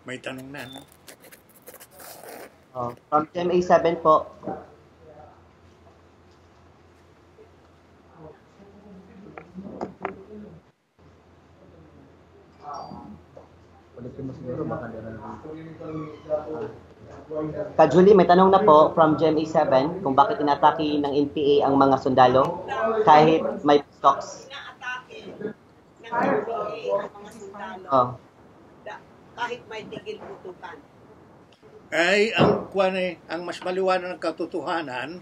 May tanong na, no? From GMA7 po. Julie, may tanong na po from GMA7 kung bakit inatake ng NPA ang mga sundalo kahit may stocks. Inaatake ng NPA ang mga sundalo kahit may tigil putukan. Ay, ang mas maliwanag ng katotohanan,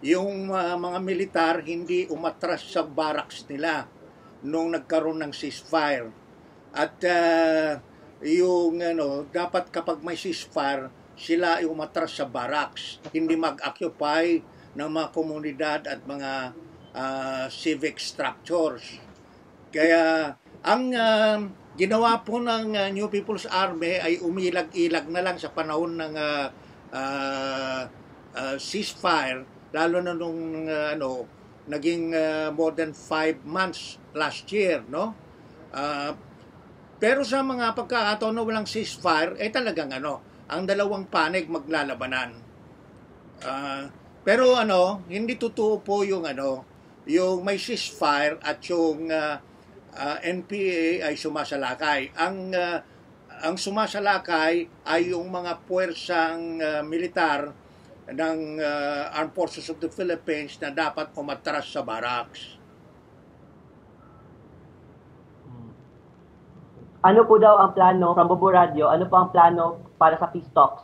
yung mga militar hindi umatras sa barracks nila nung nagkaroon ng ceasefire. At dapat kapag may ceasefire, sila ay umatras sa barracks, hindi mag-occupy ng mga komunidad at mga civic structures. Kaya ang ginawa po ng New People's Army ay umilag-ilag na lang sa panahon ng ceasefire, lalo na nung naging more than 5 months last year, no? Pero sa mga pagkakataon na walang ceasefire, talagang ang dalawang panig maglalabanan. Pero hindi totoo po yung yung may ceasefire at yung NPA ay sumasalakay. Ang sumasalakay ay yung mga puwersang militar ng Armed Forces of the Philippines na dapat umatras sa barracks. Ano po daw ang plano from Bubu Radio? Ano po ang plano para sa peace talks?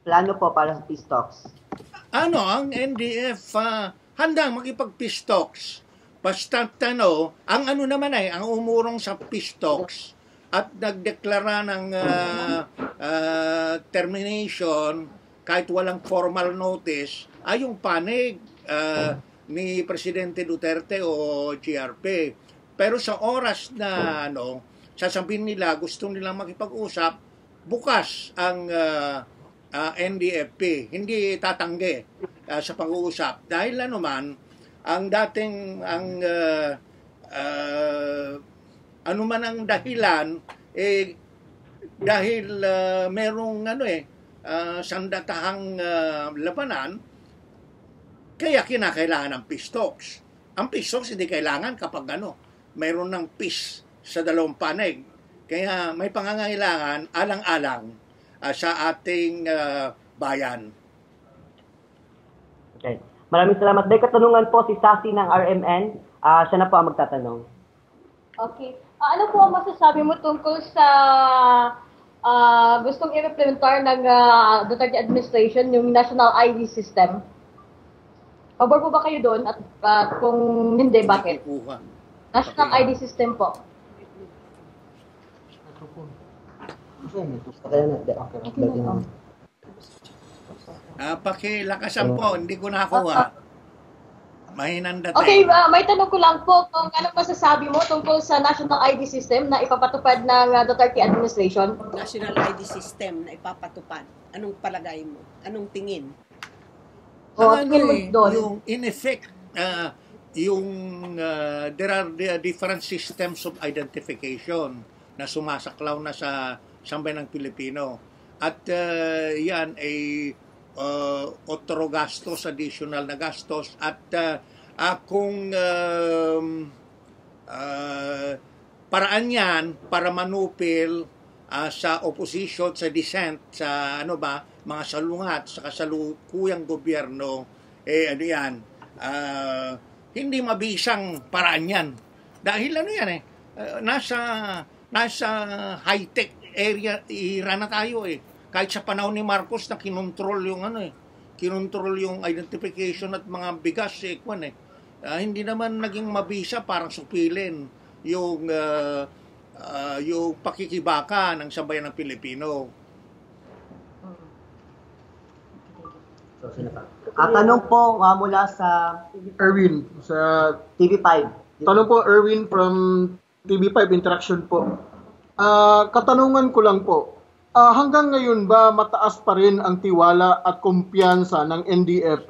Plano po para sa peace talks. Ang NDF handang makipag-peace talks. Basta ang naman ang umurong sa peace talks at nagdeklara ng termination kahit walang formal notice ay yung panig ni Presidente Duterte o GRP. Pero sa oras na sasabihin nila gusto nilang makipag-usap, bukas ang NDFP, hindi tatanggi sa pag-uusap dahil ang dating man ang dahilan dahil merong sandatahang labanan, kaya kinakailangan ng peace talks. Ang peace talks hindi kailangan kapag mayroon ng peace sa dalawang panig. Kaya may pangangailangan alang-alang sa ating bayan. Okay. Maraming salamat. May katanungan po si Sassy ng RMN. Siya na po ang magtatanong. Okay. Ano po ang masasabi mo tungkol sa gustong i-implementar ng Duterte administration yung national ID system? Pabor po ba kayo doon? At kung hindi, bakit? National ID system po. Pakilakasan po, hindi ko nakuha. Mahinang dating. Okay, may tanong ko lang po kung anong masasabi mo tungkol sa national ID system na ipapatupad ng Duterte administration? National ID system na ipapatupad. Anong palagay mo? Anong tingin? Yung in effect, there are different systems of identification na sumasaklaw na sa sambayan ng Pilipino. At yan ay otro gastos, additional na gastos. At kung paraan yan para manupil sa opposition, sa dissent, sa mga salungat, sa kasalukuyang gobyerno, hindi mabisang paraan yan. Dahil nasa high-tech era na tayo Kahit sa panahon ni Marcos na kinontrol yung kinontrol yung identification at mga bigas hindi naman naging mabisa, parang supilin yung pakikibaka ng sambayan ng Pilipino. Tanong po mula sa Erwin sa TV5. Tanong po Erwin from TV5 Interaction po. Katanungan ko lang po. Hanggang ngayon ba mataas pa rin ang tiwala at kumpiyansa ng NDF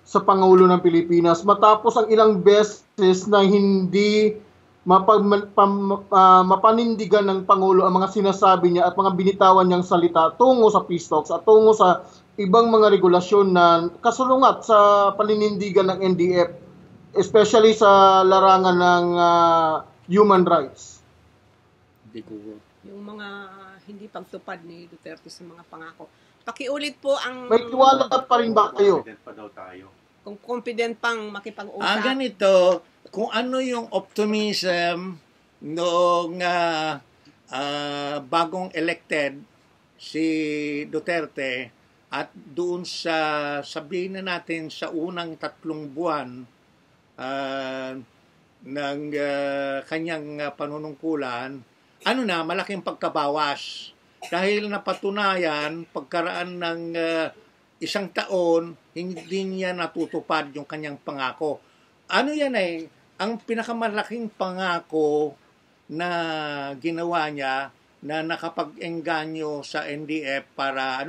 sa Pangulo ng Pilipinas matapos ang ilang beses na hindi mapanindigan ng Pangulo ang mga sinasabi niya at mga binitawan niyang salita tungo sa peace talks at tungo sa ibang mga regulasyon na kasulungat sa paninindigan ng NDF, especially sa larangan ng human rights. Yung mga hindi pagtupad ni Duterte sa mga pangako. Pakiulit po ang... May tiwala pa rin ba kayo? Kung confident pang makipag-usap. Ganito, kung ano yung optimism noong bagong elected si Duterte at doon sa sabihin na natin sa unang 3 buwan ng kanyang panunungkulan, malaking pagkabawas. Dahil napatunayan, pagkaraan ng 1 taon, hindi niya natutupad yung kanyang pangako. Ang pinakamalaking pangako na ginawa niya na nakapag-engganyo sa NDF para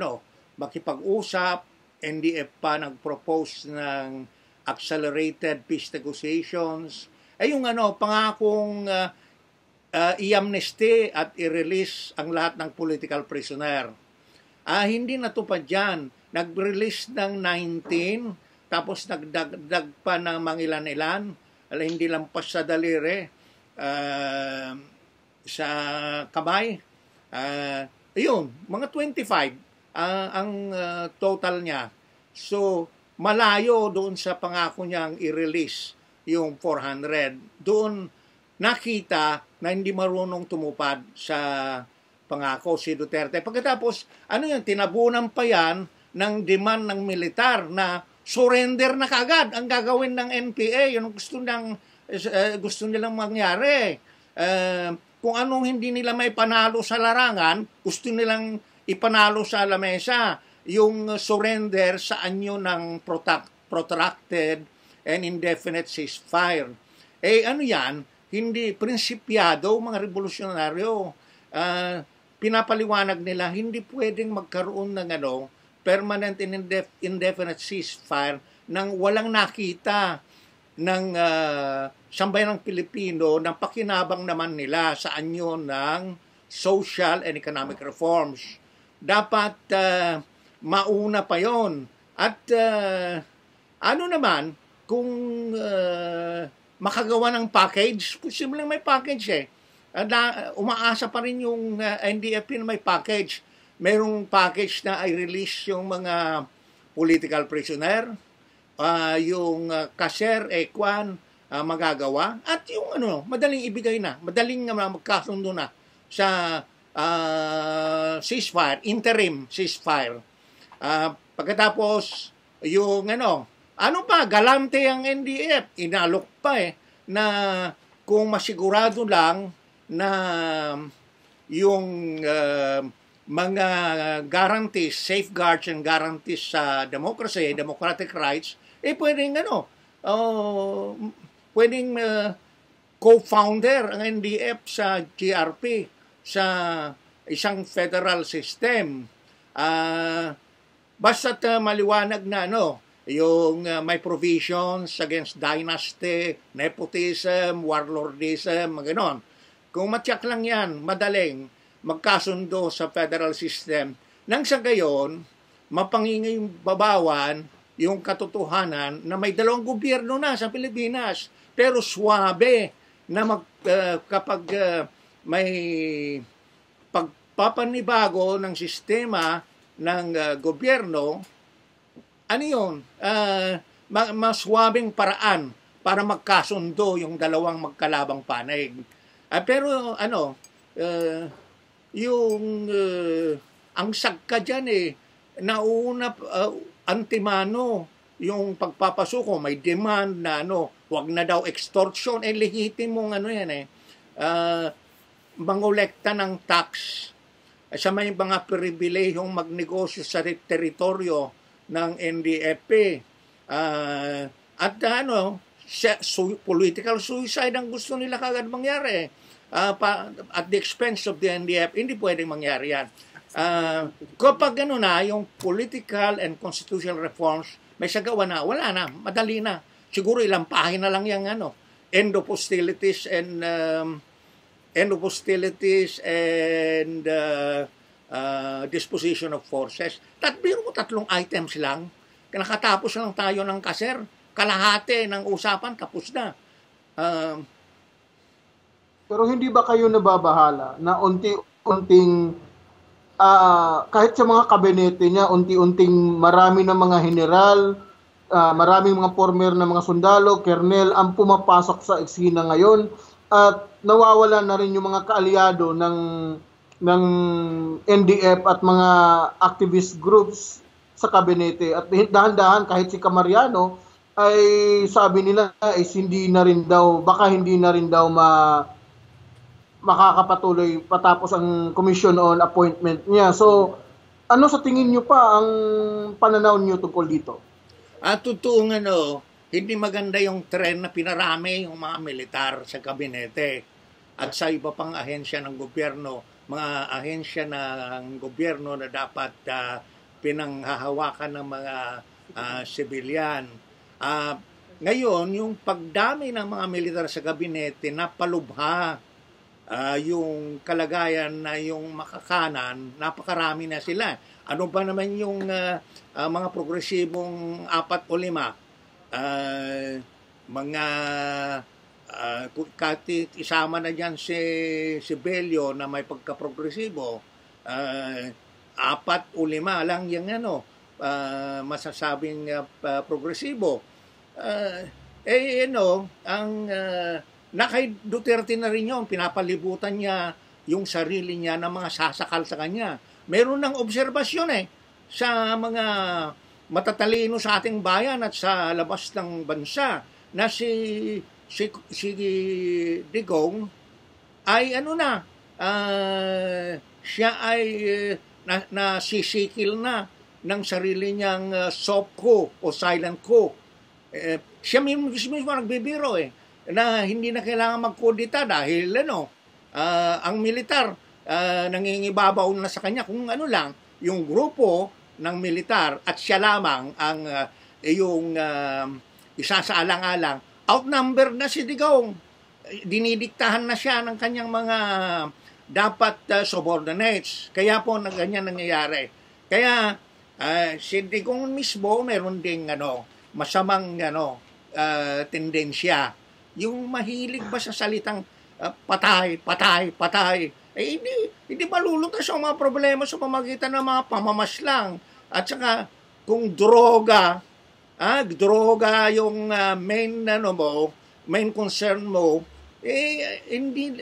makipag-usap. NDF pa nag-propose ng accelerated peace negotiations. Yung pangakong i-amnesty at i-release ang lahat ng political prisoner. Hindi natupad yan. Nag-release ng 19, tapos nagdagdag pa ng mga ilan-ilan, hindi lampas sa daliri, sa kamay. Mga 25 ang total niya. So, malayo doon sa pangako niyang i-release yung 400. Doon nakita na hindi marunong tumupad sa pangako si Duterte. Pagkatapos, tinabunan pa yan ng demand ng militar na surrender na kagad ang gagawin ng NPA. Yun gusto nilang mangyari. Kung anong hindi nila may panalo sa larangan, gusto nilang ipanalo sa lamesa yung surrender sa anyo ng protracted and indefinite ceasefire. Yan? Hindi prinsipyado, mga revolusyonaryo. Pinapaliwanag nila, hindi pwedeng magkaroon ng permanent and indefinite ceasefire nang walang nakita ng sambayan ng Pilipino ng pakinabang naman nila sa anyo ng social and economic reforms. Dapat mauna pa yon. At kung makagawa ng package, posibleng may package umaasa pa rin yung NDF na may package. Merong package na i-release yung mga political prisoner, yung kasher, magagawa, at yung madaling ibigay na, madaling magkasundo na sa ceasefire, interim ceasefire. Pagkatapos, yung galante ang NDF, inalok pa na kung masigurado lang na yung mga guarantees, safeguards and guarantees sa democracy, democratic rights, pwedeng co-founder ang NDF sa GRP, sa isang federal system. Basta't maliwanag na yung may provisions against dynasty, nepotism, warlordism, ganon. Kung matyak lang yan, madaling magkasundo sa federal system. Nang sa gayon, mapangingay babawan yung katotohanan na may 2 gobyerno na sa Pilipinas. Pero swabe na kapag may pagpapanibago ng sistema ng gobyerno, maswabing paraan para magkasundo yung 2 magkalabang panig. Pero ang sagka dyan nauna antimano yung pagpapasuko, may demand na wag na daw extortion, lehitimong mangolekta ng tax sa may mga pribilehiyong magnegosyo sa teritoryo ng NDFP. At political suicide ang gusto nila kagad mangyari at the expense of the NDF. Hindi pwedeng mangyari yan. Kapag yung political and constitutional reforms may sagawa na, wala na, madali na. Siguro ilang pahina lang yung end of hostilities and disposition of forces. Biro mo 3 items lang. Nakatapos lang tayo ng kaser. Kalahati ng usapan, tapos na. Pero hindi ba kayo nababahala na unti-unting kahit sa mga kabinete niya, unti-unting marami ng mga general, maraming mga former na mga sundalo, kernel ang pumapasok sa eksena ngayon at nawawala na rin yung mga kaalyado ng NDF at mga activist groups sa kabinete. At dahan-dahan kahit si Camariano ay sabi nila is hindi na rin daw makakapatuloy patapos ang commission on appointment niya. So, ano sa tingin niyo pa ang pananaw niyo tungkol dito? Totoo hindi maganda yung trend na pinarami yung mga militar sa kabinete at sa iba pang ahensya ng gobyerno, mga ahensya ng gobyerno na dapat pinanghahawakan ng mga sibilyan. Ngayon, yung pagdami ng mga militar sa kabinete napalubha yung kalagayan na yung makakanan, napakarami na sila. Ano ba naman yung mga progresibong 4 o 5? Mga isama na dyan si Bello na may pagka-progresibo, 4 o 5 lang yung masasabing progresibo. Na kay Duterte na rin yun, pinapalibutan niya yung sarili niya ng mga sasakal sa kanya. Meron ng obserbasyon sa mga matatalino sa ating bayan at sa labas ng bansa na si Digong ay siya ay nasisikil na ng sarili niyang soft coup o silent coup. Siya mismo nagbibiro na hindi na kailangan magkudita dahil ang militar nangingibabaw na sa kanya kung lang yung grupo ng militar at siya lamang ang isa sa alang-alang. Outnumbered na si Digong. Dinidiktahan na siya ng kanyang mga dapat subordinates. Kaya po ganyan nangyayari. Kaya si Digong mismo meron ding masamang tendensya. Yung mahilig ba sa salitang patay. Hindi malulutas ang mga problema sa pamagitan ng mga pamamaslang. At saka kung droga yung main concern mo, hindi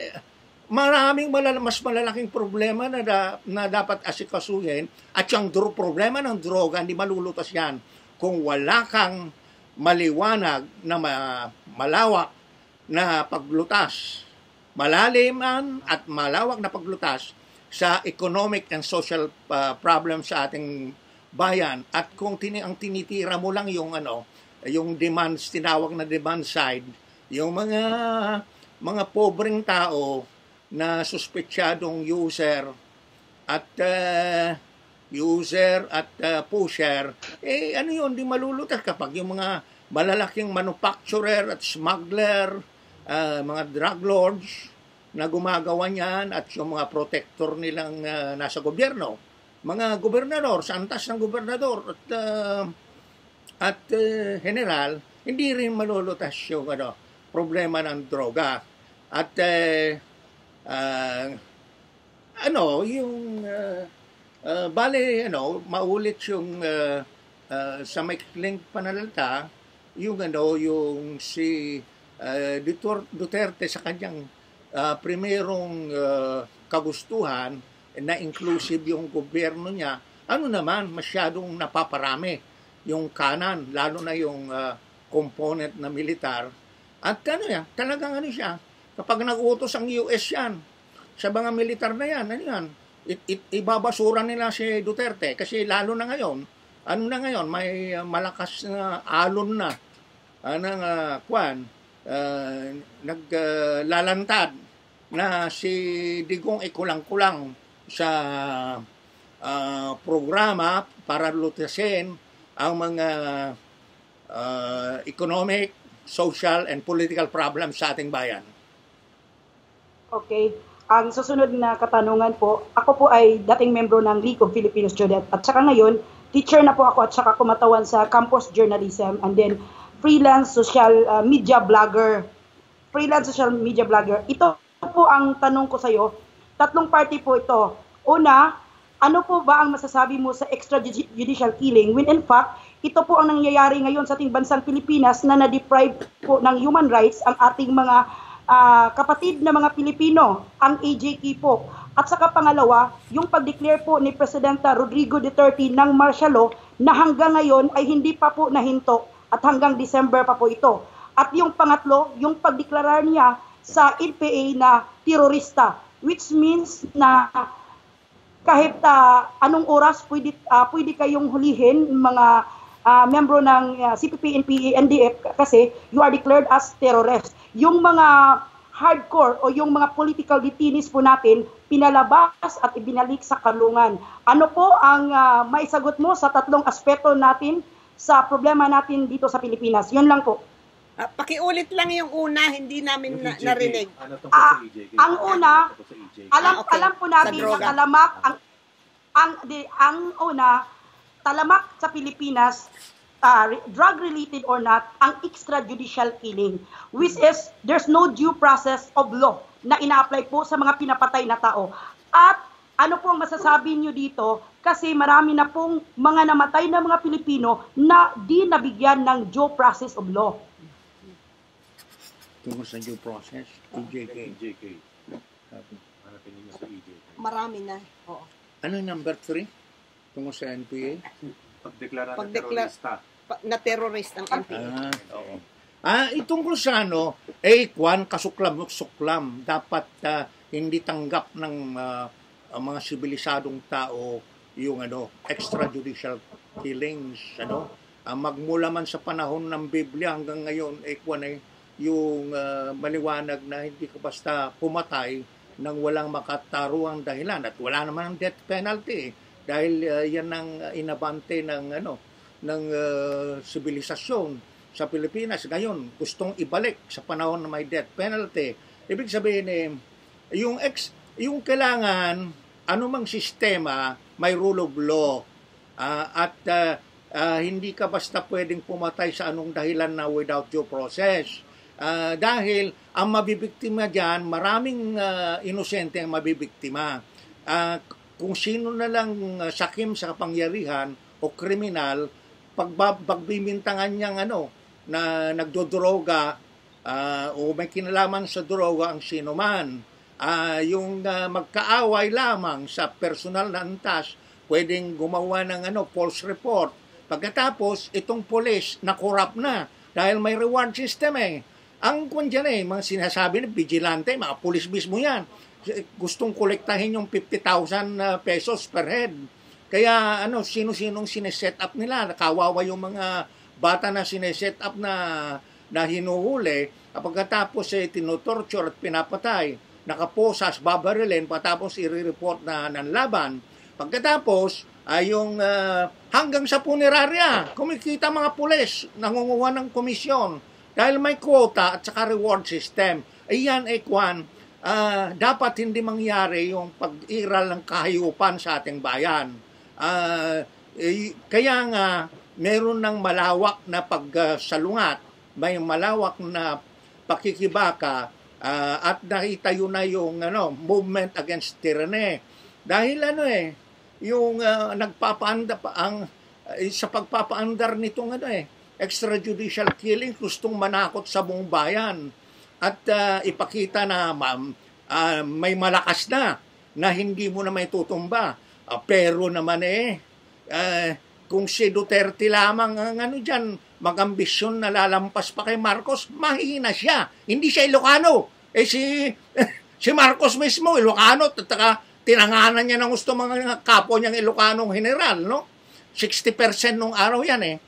maraming mas malalaking problema na dapat asikasuhin at yung problema ng droga hindi malulutas yan kung wala kang maliwanag na malawak na paglutas, malaliman at malawak na paglutas sa economic and social problems sa ating bayan. At kung ang tinitira mo lang yung demands, tinawag na demand side, yung mga pobreng tao na suspetsyadong user at pusher, di malulutas kapag yung mga malalaking manufacturer at smuggler, mga drug lords na gumagawa niyan at yung mga protector nilang nasa gobyerno, mga gobernador, sa antas ng gobernador at general, hindi rin malulutas yung problema ng droga. At maulit yung sa maikling pananalita, yung si Duterte sa kanyang primerong kagustuhan na inclusive yung gobyerno niya, masyadong napaparami yung kanan, lalo na yung component na militar. At talagang siya, kapag nag-utos ang US yan, sa mga militar na yan, ibabasura nila si Duterte kasi lalo na ngayon, may malakas na alon na naglalantad na si Digong ay kulang-kulang sa programa para lutasin ang mga economic, social and political problems sa ating bayan. Okay. Ang susunod na katanungan po, ako po ay dating membro ng League of Filipino Students at saka ngayon, teacher na po ako at saka kumatawan sa campus journalism and then freelance social media blogger. Ito po ang tanong ko sa iyo. Tatlong party po ito. Una, ano po ba ang masasabi mo sa extrajudicial killing when in fact, ito po ang nangyayari ngayon sa ating bansang Pilipinas na na-deprive po ng human rights ang ating mga kapatid na mga Pilipino, ang AJK po. At saka pangalawa, yung pag-declare po ni Presidenta Rodrigo Duterte ng martial law na hanggang ngayon ay hindi pa po nahinto at hanggang December pa po ito. At yung pangatlo, yung pagdeklarar niya sa NPA na terorista, which means na kahit anong oras pwede kayong hulihin mga membro ng CPP, NPA, NDF kasi you are declared as terrorist. Yung mga hardcore o yung mga political detainees po natin, pinalabas at ibinalik sa kulungan. Ano po ang maisagot mo sa tatlong aspeto natin sa problema natin dito sa Pilipinas? Yun lang po. Pakiulit lang yung una, hindi namin narinig. Ang una, alam po natin na talamak ang una, talamak sa Pilipinas, drug-related or not, ang extrajudicial killing, which is there's no due process of law na ina-apply po sa mga pinapatay na tao. At ano po ang masasabi nyo dito? Kasi marami na pong mga namatay na mga Pilipino na di nabigyan ng due process of law. Tungkol sa due process, EJK. Marami na. Oo. Ano yung number 3? Tungkol sa NPA? Pagdeklara ng terorista. Na terrorist ang NPA. Oo. Itungkol sa kasuklam-suklam. Dapat hindi tanggap ng mga sibilisadong tao yung extrajudicial killings. Magmula man sa panahon ng Biblia hanggang ngayon, yung maliwanag na hindi ka basta pumatay nang walang makataruang dahilan. At wala naman ang death penalty. Dahil yan ang inabante ng sibilisasyon sa Pilipinas. Ngayon, gustong ibalik sa panahon na may death penalty. Ibig sabihin, yung kailangan, anumang sistema, may rule of law. Hindi ka basta pwedeng pumatay sa anong dahilan na without due process. Dahil ang mabibiktima dyan, maraming inosente ang mabibiktima. Kung sino na lang sakim sa kapangyarihan o kriminal, pagbibintangan niyang na nagdodroga o may kinalaman sa droga ang sino man. Yung magkaaway lamang sa personal na antas, pwedeng gumawa ng false report. Pagkatapos, itong police na corrupt na dahil may reward system Ang dyan mga sinasabi ng vigilante, mga police mismo yan. Gustong kolektahin yung 50,000 pesos per head. Kaya sino-sinong sineset up nila. Nakawawa yung mga bata na sineset up na hinuhuli. Pagkatapos tinutorture at pinapatay. Nakaposas, babarilin, patapos i-report na nanlaban. Pagkatapos, yung hanggang sa punerarya, kumikita mga pulis, nangunguha ng komisyon. Dahil may quota at saka reward system. Ayan, dapat hindi mangyari yung pag-iral ng kahayupan sa ating bayan. Kaya nga, meron ng malawak na pagsalungat, may malawak na pakikibaka, at nakitayo na yung movement against tyranny. Dahil yung sa pagpapaandar nitong extrajudicial killing, gustong manakot sa buong bayan at ipakita na may malakas na hindi mo na may tutumba. Pero naman kung si Duterte lamang ang dyan, mag-ambisyon na lalampas pa kay Marcos, mahina siya. Hindi siya Ilocano. Si Marcos mismo, Ilocano, tinanganan niya ng gusto mga kapo niyang Ilocanong general, no? 60% nung araw yan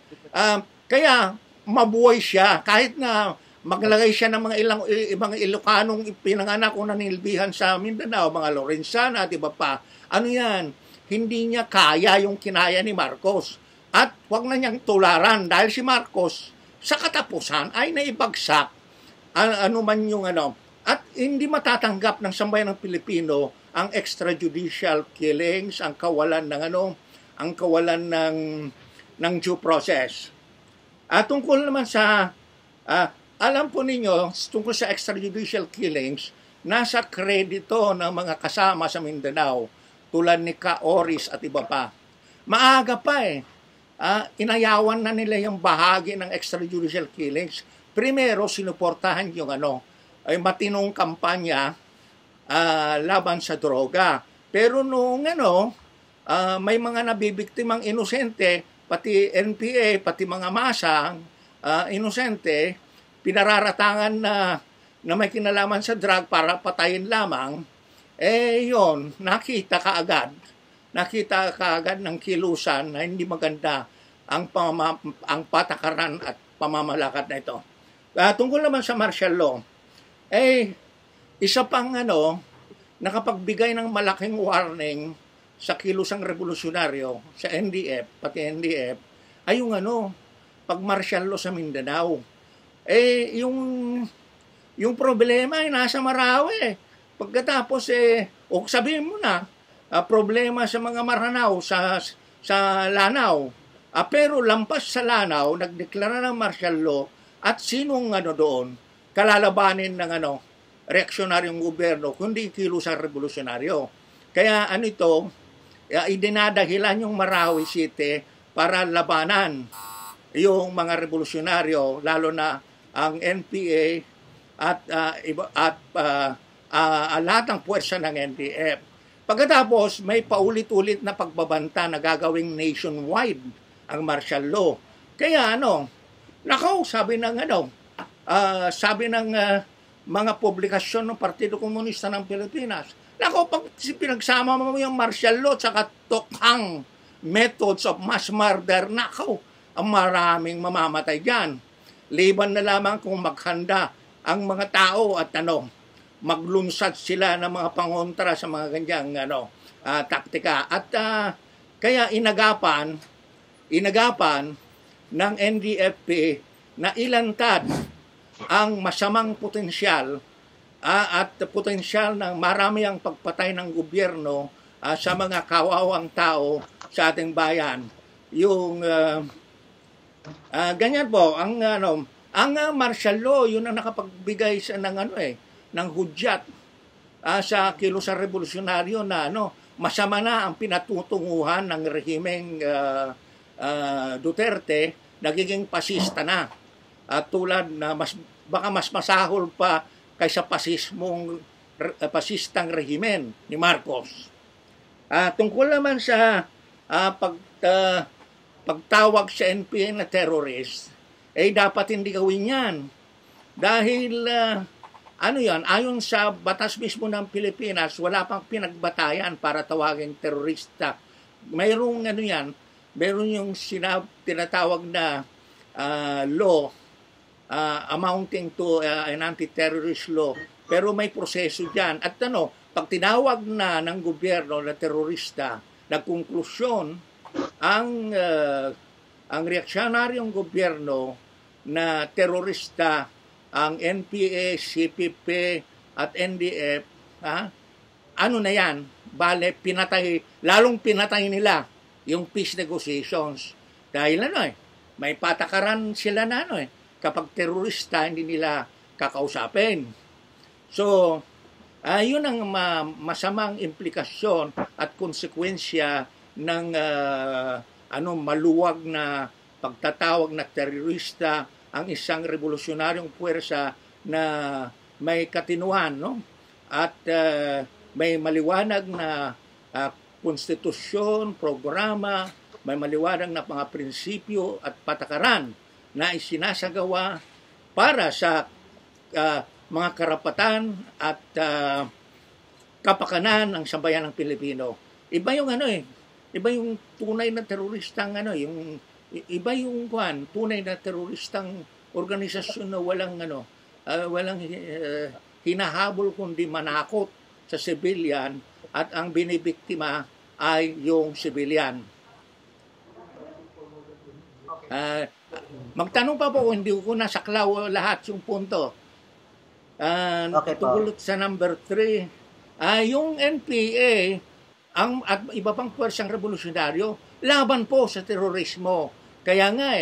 Kaya mabuhay siya kahit na maglagay siya ng mga Ilocanong pinanganak o nanilbihan sa Mindanao, mga Lorenzana at iba pa. Hindi niya kaya yung kinaya ni Marcos. At wag na niyang tularan dahil si Marcos, sa katapusan ay naibagsak ano man yung ano, at hindi matatanggap ng sambayan ng Pilipino ang extrajudicial killings, ang kawalan ng ano, ang kawalan ng due process. At tungkol naman sa alam po ninyo, tungkol sa extrajudicial killings, nasa kredito ng mga kasama sa Mindanao tulad ni Ka Oris at iba pa. Maaga pa inayawan na nila yung bahagi ng extrajudicial killings. Primero, sinuportahan yung ay matinong kampanya laban sa droga. Pero nung may mga nabibiktimang inosente, pati NPA, pati mga masang inosente, pinararatangan na may kinalaman sa drug para patayin lamang, yon, nakita kaagad ng kilusan na hindi maganda ang patakaran at pamamalakad na ito. Tungkol naman sa martial law, isa pang nakapagbigay ng malaking warning sa kilusang revolusyonaryo, sa NDF, pati NDF, ay yung pag martial law sa Mindanao. Yung problema ay nasa Marawi. Pagkatapos, o sabihin mo na, problema sa mga Maranao, sa Lanao. Pero lampas sa Lanao, nagdeklara ng martial law at sinong doon kalalabanin ng reaksyonaryong gobyerno kundi kilusang revolusyonaryo. Kaya ito, idinadahilan yung Marawi City para labanan yung mga revolusyonaryo, lalo na ang NPA at lahat ng puwersa ng NDF. Pagkatapos, may paulit-ulit na pagbabanta na gagawing nationwide ang martial law. Kaya sabi ng mga publikasyon ng Partido Komunista ng Pilipinas, pag pinagsama mo yung martial law at tokhang methods of mass murder, ang maraming mamamatay dyan. Liban na lamang kung maghanda ang mga tao at maglunsad sila ng mga pangontra sa mga ganyang taktika. At kaya inagapan ng NDFP na ilantad ang masamang potensyal at potensyal ng marami ang pagpatay ng gobyerno sa mga kawawang tao sa ating bayan. Yung ganyan po ang martial law, yun ang nakapagbigay ng hudyat sa kilusang revolusyonaryo na masama na ang pinatutunguhan ng rehimeng Duterte, nagiging pasista na. Tulad na baka mas masahol pa kaysa pasistang rehimen ni Marcos. Tungkol naman sa pagtawag sa NPA na terrorist, dapat hindi gawin yan. Dahil, ayon sa batas mismo ng Pilipinas, wala pang pinagbatayan para tawagin terorista. Mayroong meron yung tinatawag na law amounting to an anti-terrorist law. Pero may proseso dyan. At pag tinawag na ng gobyerno na terorista, nagkonklusyon ang reaksyonaryong gobyerno na terorista, ang NPA, CPP at NDF, na yan? Bale, lalong pinatay nila yung peace negotiations. Dahil may patakaran sila na kapag terorista, hindi nila kakausapin. So, yun ang masamang implikasyon at konsekwensya ng maluwag na pagtatawag na terorista ang isang revolusyonaryong puwersa na may katinuan, at may maliwanag na konstitusyon, programa, may maliwanag na mga prinsipyo at patakaran na isinasagawa para sa mga karapatan at kapakanan ng sambayan ng Pilipino. Iba yung iba yung tunay na teroristang iba yung tunay na teroristang organisasyon na walang hinahabol kundi manakot sa civilian at ang binibiktima ay yung civilian. Magtanong pa po, hindi ko nasaklaw lahat yung punto. Okay po. Tungkol sa number 3, yung NPA at iba pang pwersang revolusyonaryo laban po sa terorismo. Kaya nga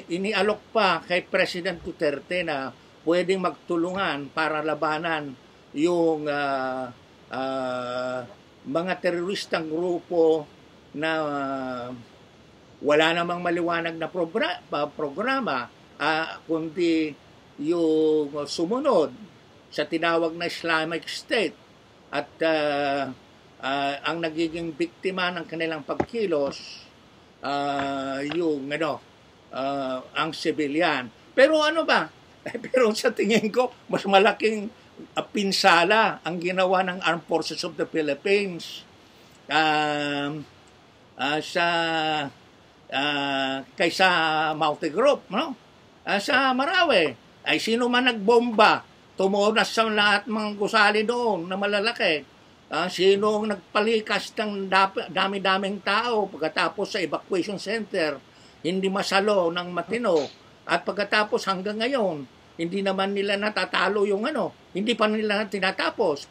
inialok pa kay President Duterte na pwedeng magtulungan para labanan yung mga teroristang grupo na wala namang maliwanag na programa, kundi yung sumunod sa tinawag na Islamic State at ang nagiging biktima ng kanilang pagkilos ang civilian. Pero ano ba? Pero sa tingin ko, mas malaking pinsala ang ginawa ng Armed Forces of the Philippines kaysa Maute Group, no? Sa Marawi, ay sino man nagbomba, tumunas sa lahat mga gusali doon na malalaki. Sino nagpalikas ng dami-daming tao pagkatapos sa evacuation center, hindi masalo ng matino. At pagkatapos hanggang ngayon, hindi naman nila natatalo yung hindi pa nila tinatapos,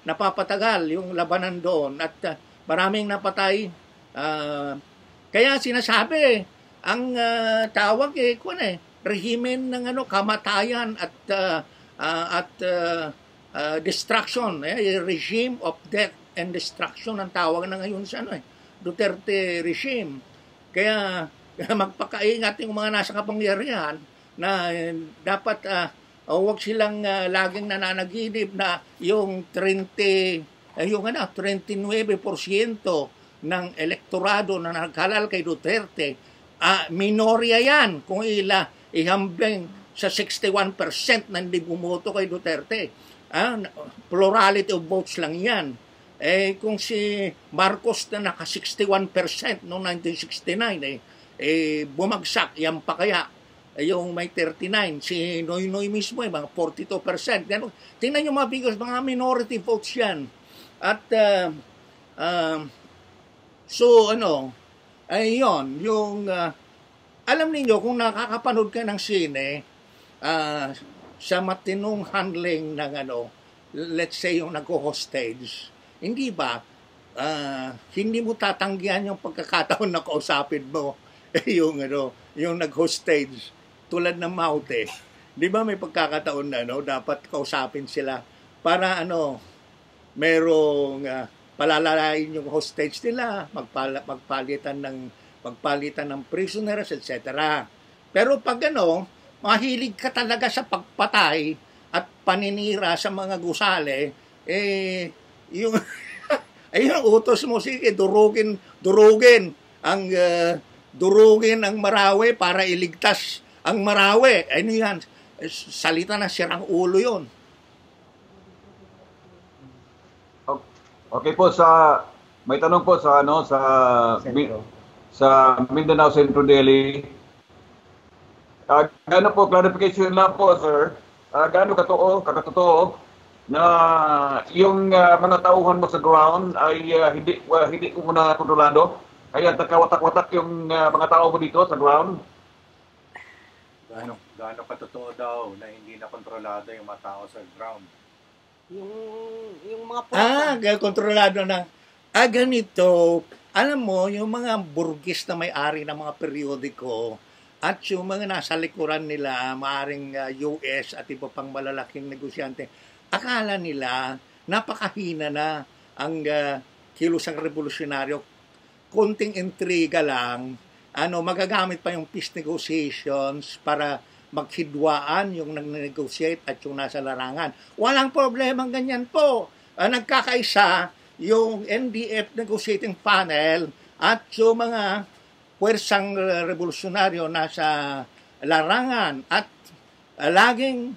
napapatagal yung labanan doon at maraming napatay. Kaya sinasabi, ang tawag rehimen ng kamatayan at destruction, regime of death and destruction ang tawag na ngayon sa Duterte regime. Kaya magpakaingat yung mga nasa kapangyarihan na dapat huwag silang laging nananaginip na yung 39% ng elektorado na naghalal kay Duterte, minorya yan kung ihambing sa 61% na hindi bumoto kay Duterte. Plurality of votes lang yan. Kung si Marcos na naka 61% noong 1969, bumagsak, yan pa kaya yung may 39, si Noynoy mismo mga 42%. Tingnan nyo mga figures, mga minority votes yan. At yun, yung alam niyo kung nakakapanood ka ng sine, sa matinong handling ng let's say yung nag-hostage, hindi ba hindi mo tatanggihan yung pagkakataon na kausapin mo yung nag-hostage tulad ng Maute. Di ba may pagkakataon na dapat kausapin sila para merong palalalain yung hostage nila, magpalitan ng prisoners, etc. Pero pag mahilig ka talaga sa pagpatay at paninira sa mga gusali, yung utos mo, sige, durugin ang Marawi para iligtas ang Marawi. Yan? Salita na sirang ulo yon. Okay po, may tanong po sa Mindanao Centro Delhi. Gaano po, clarification lang po, sir. Gaano kakatotoo na yung mga tauhan mo sa ground ay hindi ko muna kontrolado? Kaya nagkawatak-watak yung mga tao mo dito sa ground? Gaano katotoo daw na hindi na kontrolado yung mga tao sa ground? Yung mga kontrolado na. Ganito, alam mo, yung mga burgis na may-ari ng mga periodiko at yung mga nasa likuran nila, maaring US at iba pang malalaking negosyante, akala nila napakahina na ang kilusang revolusyonaryo. Konting intriga lang, magagamit pa yung peace negotiations para maghidwaan yung nag-negotiate at yung nasa larangan. Walang problemang ganyan po. Nagkakaisa yung NDF negotiating panel at yung mga puwersang revolusyonaryo nasa larangan at laging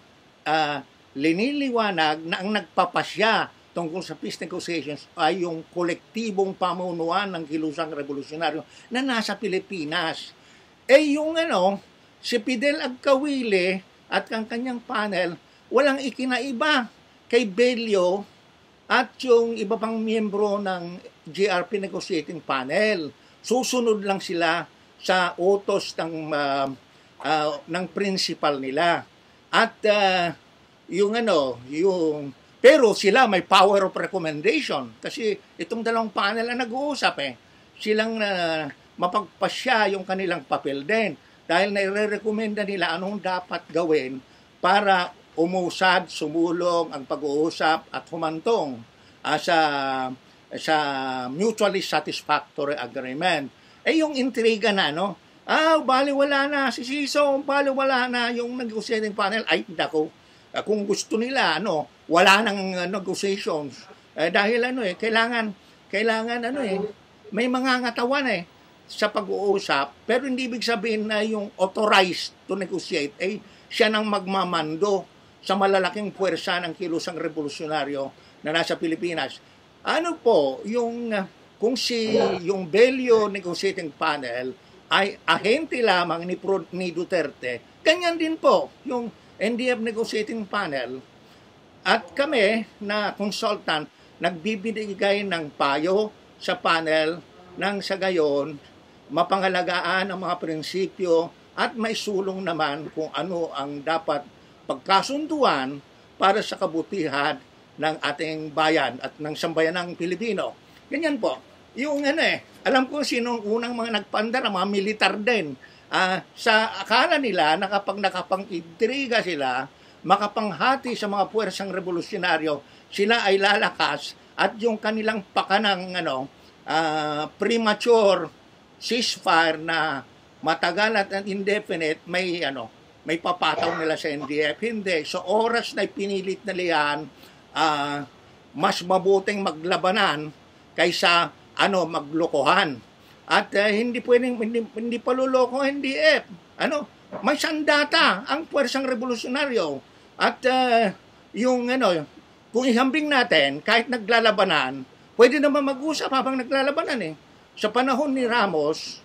liniliwanag na ang nagpapasya tungkol sa peace negotiations ay yung kolektibong pamunuan ng kilusang revolusyonaryo na nasa Pilipinas. Yung si Fidel Agcawile at ang kanyang panel, walang ikinaiba kay Bello at yung iba pang miyembro ng GRP negotiating panel. Susunod lang sila sa utos ng principal nila. At pero sila may power of recommendation kasi itong dalawang panel ang nag-uusap silang mapagpasya yung kanilang papel din dahil nire-recommenda nila anong dapat gawin para umusad, sumulong ang pag-uusap at humantong sa mutually satisfactory agreement. Yung intriga na, baliwala na si Siso, baliwala na yung negotiating panel. Ay, dako, kung gusto nila, wala nang negotiations. Dahil kailangan may mga ngatawan sa pag-uusap, pero hindi ibig sabihin na yung authorized to negotiate, siya nang magmamando sa malalaking puwersa ng kilusang revolusyonaryo na nasa Pilipinas. Yung Bello Negotiating Panel ay ahente lamang ni Duterte, ganyan din po yung NDF Negotiating Panel. At kami na consultant, nagbibigay ng payo sa panel nang sa gayon mapangalagaan ang mga prinsipyo at may sulong naman kung ano ang dapat pagkasunduan para sa kabutihan ng ating bayan at ng sambayanang Pilipino. Ganyan po. Yung alam ko sinong unang mga nagpandar, mga militar din. Sa akala nila na kapag nakapang-intriga sila, makapanghati sa mga puwersang revolusyonaryo, sila ay lalakas at yung kanilang pakanang premature ceasefire na matagal at indefinite, may papataw nila sa NDF. Hindi. Sa oras na pinilit na liyan, mas mabuting maglabanan kaysa maglokohan. At hindi pwedeng hindi paluloko ang NDF. May sandata ang puwersang revolusyonaryo. At kung ihambing natin kahit naglalabanan, pwede naman mag-usap habang naglalabanan Sa panahon ni Ramos,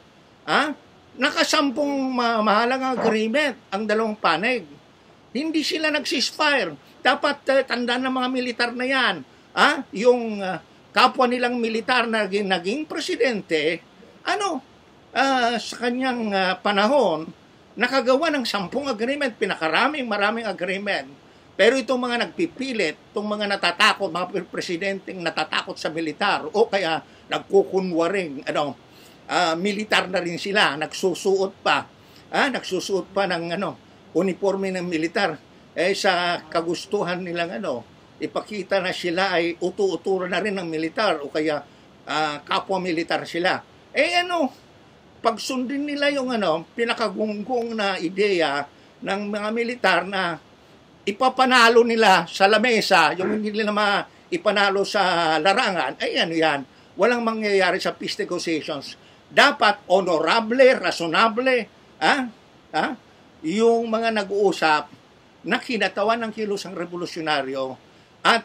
nakasampung mahalagang agreement ang dalawang panig. Hindi sila nag-ceasefire. Dapat tandaan ng mga militar na yan. Yung kapwa nilang militar na naging presidente, sa kanyang panahon, nakagawa ng 10 agreement, maraming agreement. Pero itong mga nagpipilit, itong mga natatakot, mga presidenteng natatakot sa militar, o kaya nagkukunwaring, militar na rin sila, nagsusuot pa ng uniforme ng militar, sa kagustuhan nilang ipakita na sila ay utu-uturo na rin ng militar, o kaya kapwa militar sila. Pag sundin nila yung pinakagunggong na ideya ng mga militar na ipapanalo nila sa lamesa, yung hindi nila ipanalo sa larangan, yan. Walang mangyayari sa peace negotiations. Dapat honorable, rationable, yung mga nag-uusap na kinatawan ng kilusang revolusyonaryo at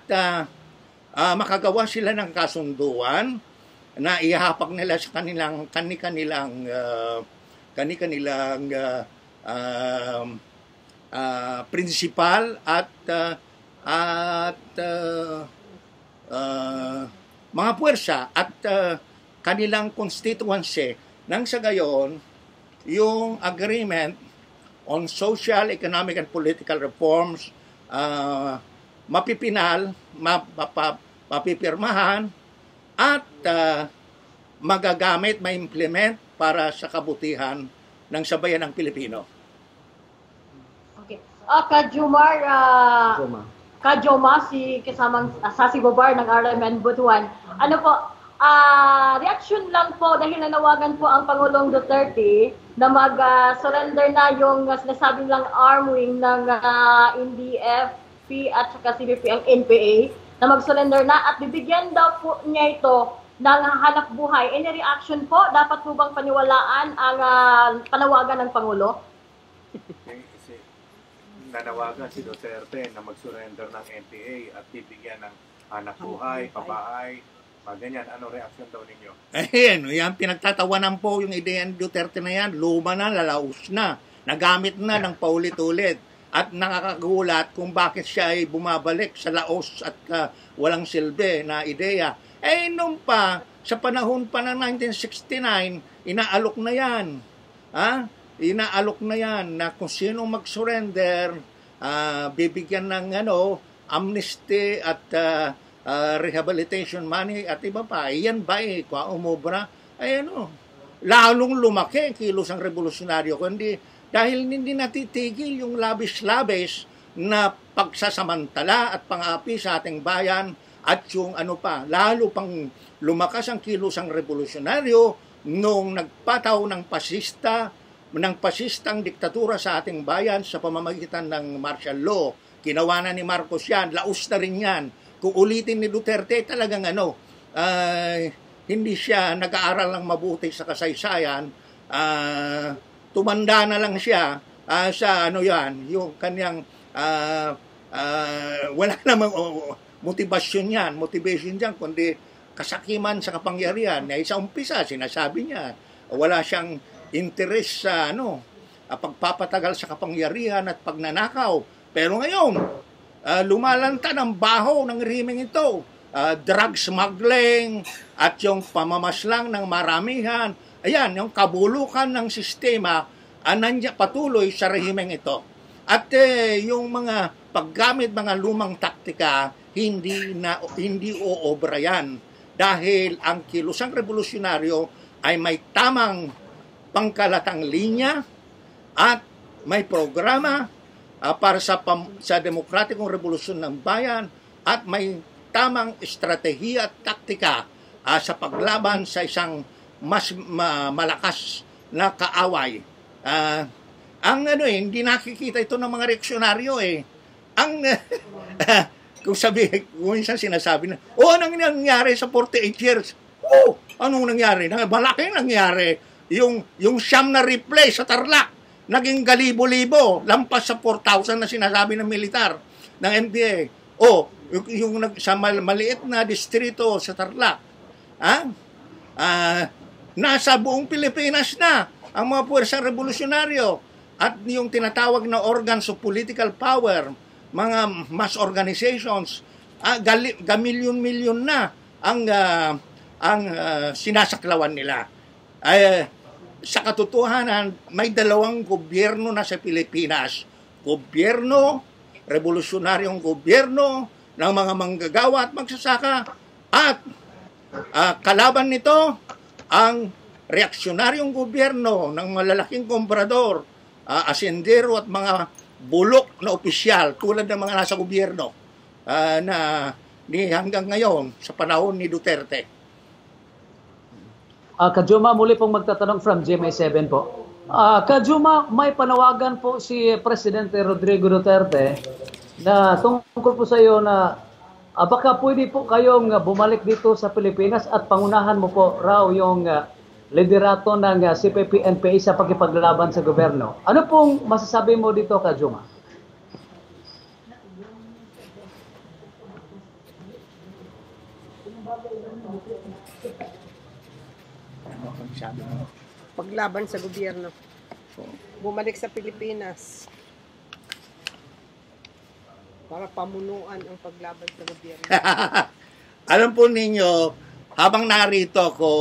makagawa sila ng kasunduan na ihahapak nila sa kanilang principal at mga puwersa at kanilang constituency nang sa gayon yung agreement on social, economic, and political reforms mapipirmahan at magagamit, ma-implement para sa kabutihan ng sambayanang Pilipino. Okay. Kajoma, si kasamang Sasi Babar ng RMN Butuan. Reaction lang po dahil nanawagan po ang Pangulong Duterte na mag-surrender na yung sinasabing lang arm wing ng NDF at saka CBP ang NPA na mag-surrender na at bibigyan daw po niya ito ng hanap buhay. Any reaction po? Dapat po bang paniwalaan ang panawagan ng Pangulo? Kasi nanawagan si Duterte na mag-surrender ng NPA at bibigyan ng hanap buhay, pabahay, ganyan. Ano reaction daw ninyo? Yan, pinagtatawanan po yung ideya ni Duterte na yan. Luma na, lalaos na. Nagamit na ng paulit-ulit. At nakakagulat kung bakit siya ay bumabalik sa laos at walang silbi na ideya. Nung pa, sa panahon pa ng 1969, inaalok na yan. Inaalok na yan na kung sino mag-surrender, bibigyan ng amnesty at rehabilitation money at iba pa. Yan ba kung umubra? Lalong lumaki ang kilos ang revolusyonaryo, kundi dahil hindi natitigil yung labis-labis na pagsasamantala at pang-api sa ating bayan at yung lalo pang lumakas ang kilos ang revolusyonaryo nung nagpataw ng pasistang diktatura sa ating bayan sa pamamagitan ng martial law. Ginawa na ni Marcos yan, laos na rin yan. Kung ulitin ni Duterte, talagang hindi siya nag-aaral ng mabuti sa kasaysayan, tumanda na lang siya sa yung kanyang wala namang motivation yan, kundi kasakiman sa kapangyarihan. Sa umpisa, sinasabi niya, wala siyang interest sa pagpapatagal sa kapangyarihan at pagnanakaw. Pero ngayon, lumalanta ng baho ng rimeng ito. Drug smuggling at yung pamamaslang ng maramihan. Ayan, yung kabulukan ng sistema nandiyan patuloy sa rehimeng ito. At yung mga paggamit mga lumang taktika, hindi oobra yan. Dahil ang kilusang revolusyonaryo ay may tamang pangkalatang linya at may programa para sa demokratikong revolusyon ng bayan at may tamang estratehiya at taktika sa paglaban sa isang mas malakas na kaaway. Hindi nakikita ito ng mga reaksyonaryo kung minsan sinasabi na, anong nangyari sa 48 years? Anong nangyari? Malaking nangyari. Yung siyam na replay sa Tarlac, naging galibo-libo, lampas sa 4,000 na sinasabi ng militar, ng NPA. Yung sa maliit na distrito sa Tarlac, nasa buong Pilipinas na ang mga puwersang revolusyonaryo at yung tinatawag na organs of political power, mga mass organizations, gamilyon-milyon na ang sinasaklawan nila. Sa katotohanan, may dalawang gobyerno na sa Pilipinas. Gobyerno, revolusyonaryong gobyerno ng mga manggagawa at magsasaka, at kalaban nito ang reaksyonaryong gobyerno ng malalaking komprador, asendero at mga bulok na opisyal tulad ng mga nasa gobyerno na hanggang ngayon sa panahon ni Duterte. Kajuma, muli pong magtatanong from GMA7 po. Kajuma, may panawagan po si Presidente Rodrigo Duterte na tungkol po sa iyo na baka pwede po kayong bumalik dito sa Pilipinas at pangunahan mo po raw yung liderato ng CPP-NPA sa pagkipaglaban sa gobyerno. Ano pong masasabi mo dito, Kajuma? Paglaban sa gobyerno. Bumalik sa Pilipinas para pamunuan ang paglaban sa gobyerno. Alam po ninyo, habang narito ako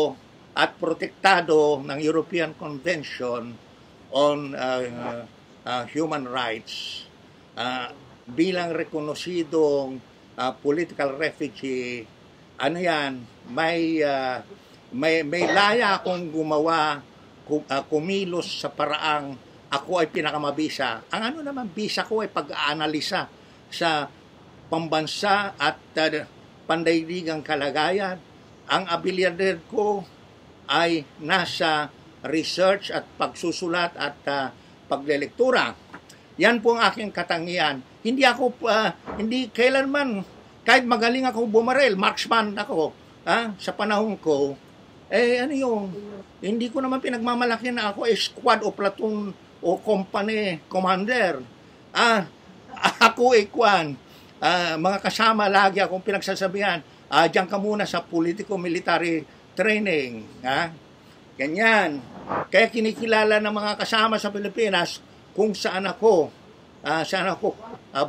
at protektado ng European Convention on Human Rights, bilang rekonosidong political refugee, may laya akong gumawa, kumilos sa paraang ako ay pinakamabisa. Ang naman bisa ko ay pag-aanalisa sa pambansa at pandaigdigang kalagayan. Ang abilidad ko ay nasa research at pagsusulat at paglelektura. Yan po ang aking katangian. Hindi kailanman, kahit magaling ako bumarel, marksman ako, sa panahon ko, hindi ko naman pinagmamalaki na ako squad o platoon o company commander. Ako mga kasama lagi akong pinagsasabihan, diyan ka muna sa politico-military training. Ganyan. Kaya kinikilala ng mga kasama sa Pilipinas kung saan ako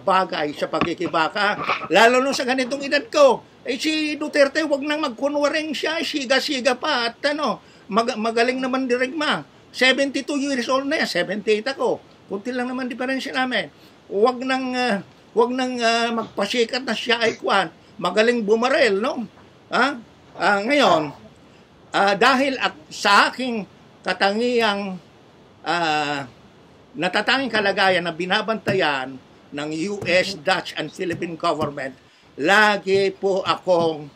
bagay sa pagkikibaka. Lalo nung sa ganitong edad ko, si Duterte, wag nang magkunwaring siya, siga-siga pa, at magaling naman dirigma. 72 years old na yan, 78 ako. Kunti lang naman diferensya namin. Huwag nang magpasikat na siya ay kwan. Magaling bumarel, no? Ngayon, dahil sa aking katangiang natatanging kalagayan na binabantayan ng US, Dutch, and Philippine government, lagi po akong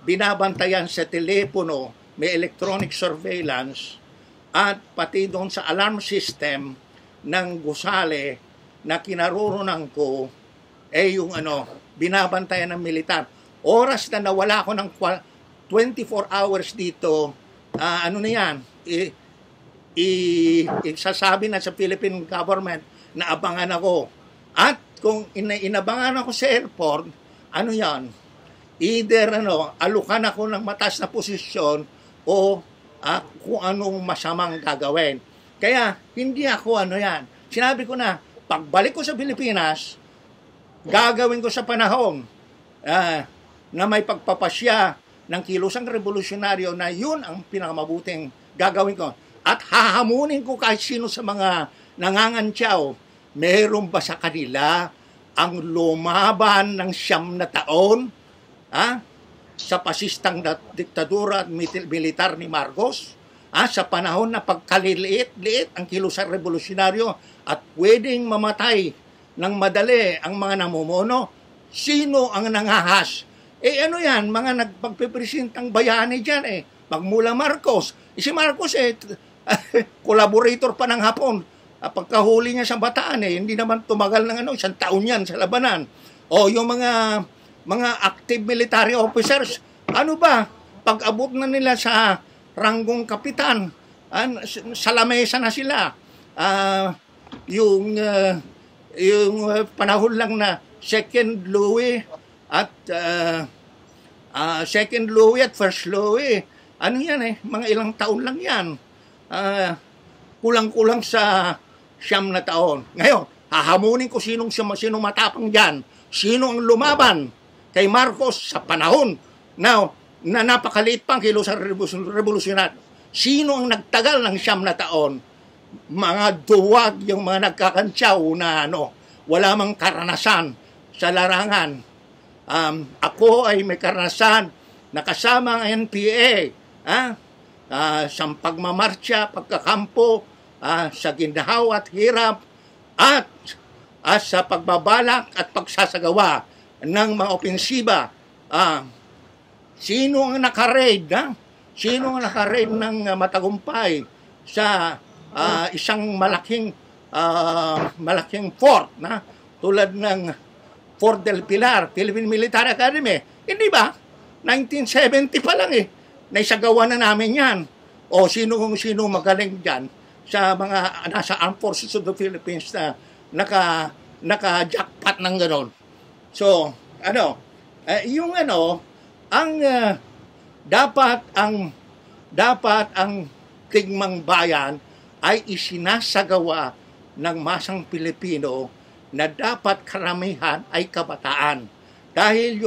binabantayan sa telepono, may electronic surveillance, at pati doon sa alarm system ng gusali na kinaroroonan ko, yung binabantayan ng militar. Oras na nawala ko ng 24 hours dito, na yan, isasabi na sa Philippine government na abangan ako. At kung inabangan ako sa airport, yan, either alukan ako ng mataas na posisyon o kung anong masamang gagawin. Kaya hindi ako yan. Sinabi ko na, pagbalik ko sa Pilipinas, gagawin ko sa panahon na may pagpapasya ng kilusang revolusyonaryo na yun ang pinakamabuting gagawin ko. At hahamunin ko kahit sino sa mga nangangantyaw, meron ba sa kanila ang lumaban ng 9 na taon sa pasistang diktadura at militar ni Marcos, sa panahon na pagkaliliit-liit ang kilusang revolusyonaryo at pwedeng mamatay ng madali ang mga namumuno? Sino ang nangahas? Yan, mga nagpagpipresentang bayani dyan magmula Marcos. Si Marcos collaborator pa ng Hapon. Pagkahuli niya sa Bataan hindi naman tumagal ng 1 taon yan sa labanan. O yung mga active military officers, pag abot na nila sa ranggong kapitan, sa lamesa na sila. Yung panahon lang na Second Louis at First Louis, mga ilang taon lang yan. Kulang-kulang sa 9 na taon. Ngayon, hahamunin ko sino matapang dyan. Sino ang lumaban kay Marcos sa panahon na napakaliit pang kilusang revolusyonar. Sino ang nagtagal ng 9 na taon? Mga duwag yung mga nagkakantsaw na wala mang karanasan sa larangan. Ako ay may karanasan na kasama ang NPA sa pagmamarcha, pagkakampo, sa ginhawa at hirap, at sa pagbabalak at pagsasagawa ng mga opensiba. Sino ang naka-raid? Sino ang naka-raid ng matagumpay sa isang malaking fort tulad ng Fort del Pilar, Philippine Military Academy? Hindi ba? 1970 pa lang naisagawa na namin yan. O sino magaling dyan sa mga nasa Armed Forces of the Philippines na naka-jackpot ng gano'n. So, dapat ang tigmang bayan ay isinasagawa ng masang Pilipino na dapat karamihan ay kabataan. Dahil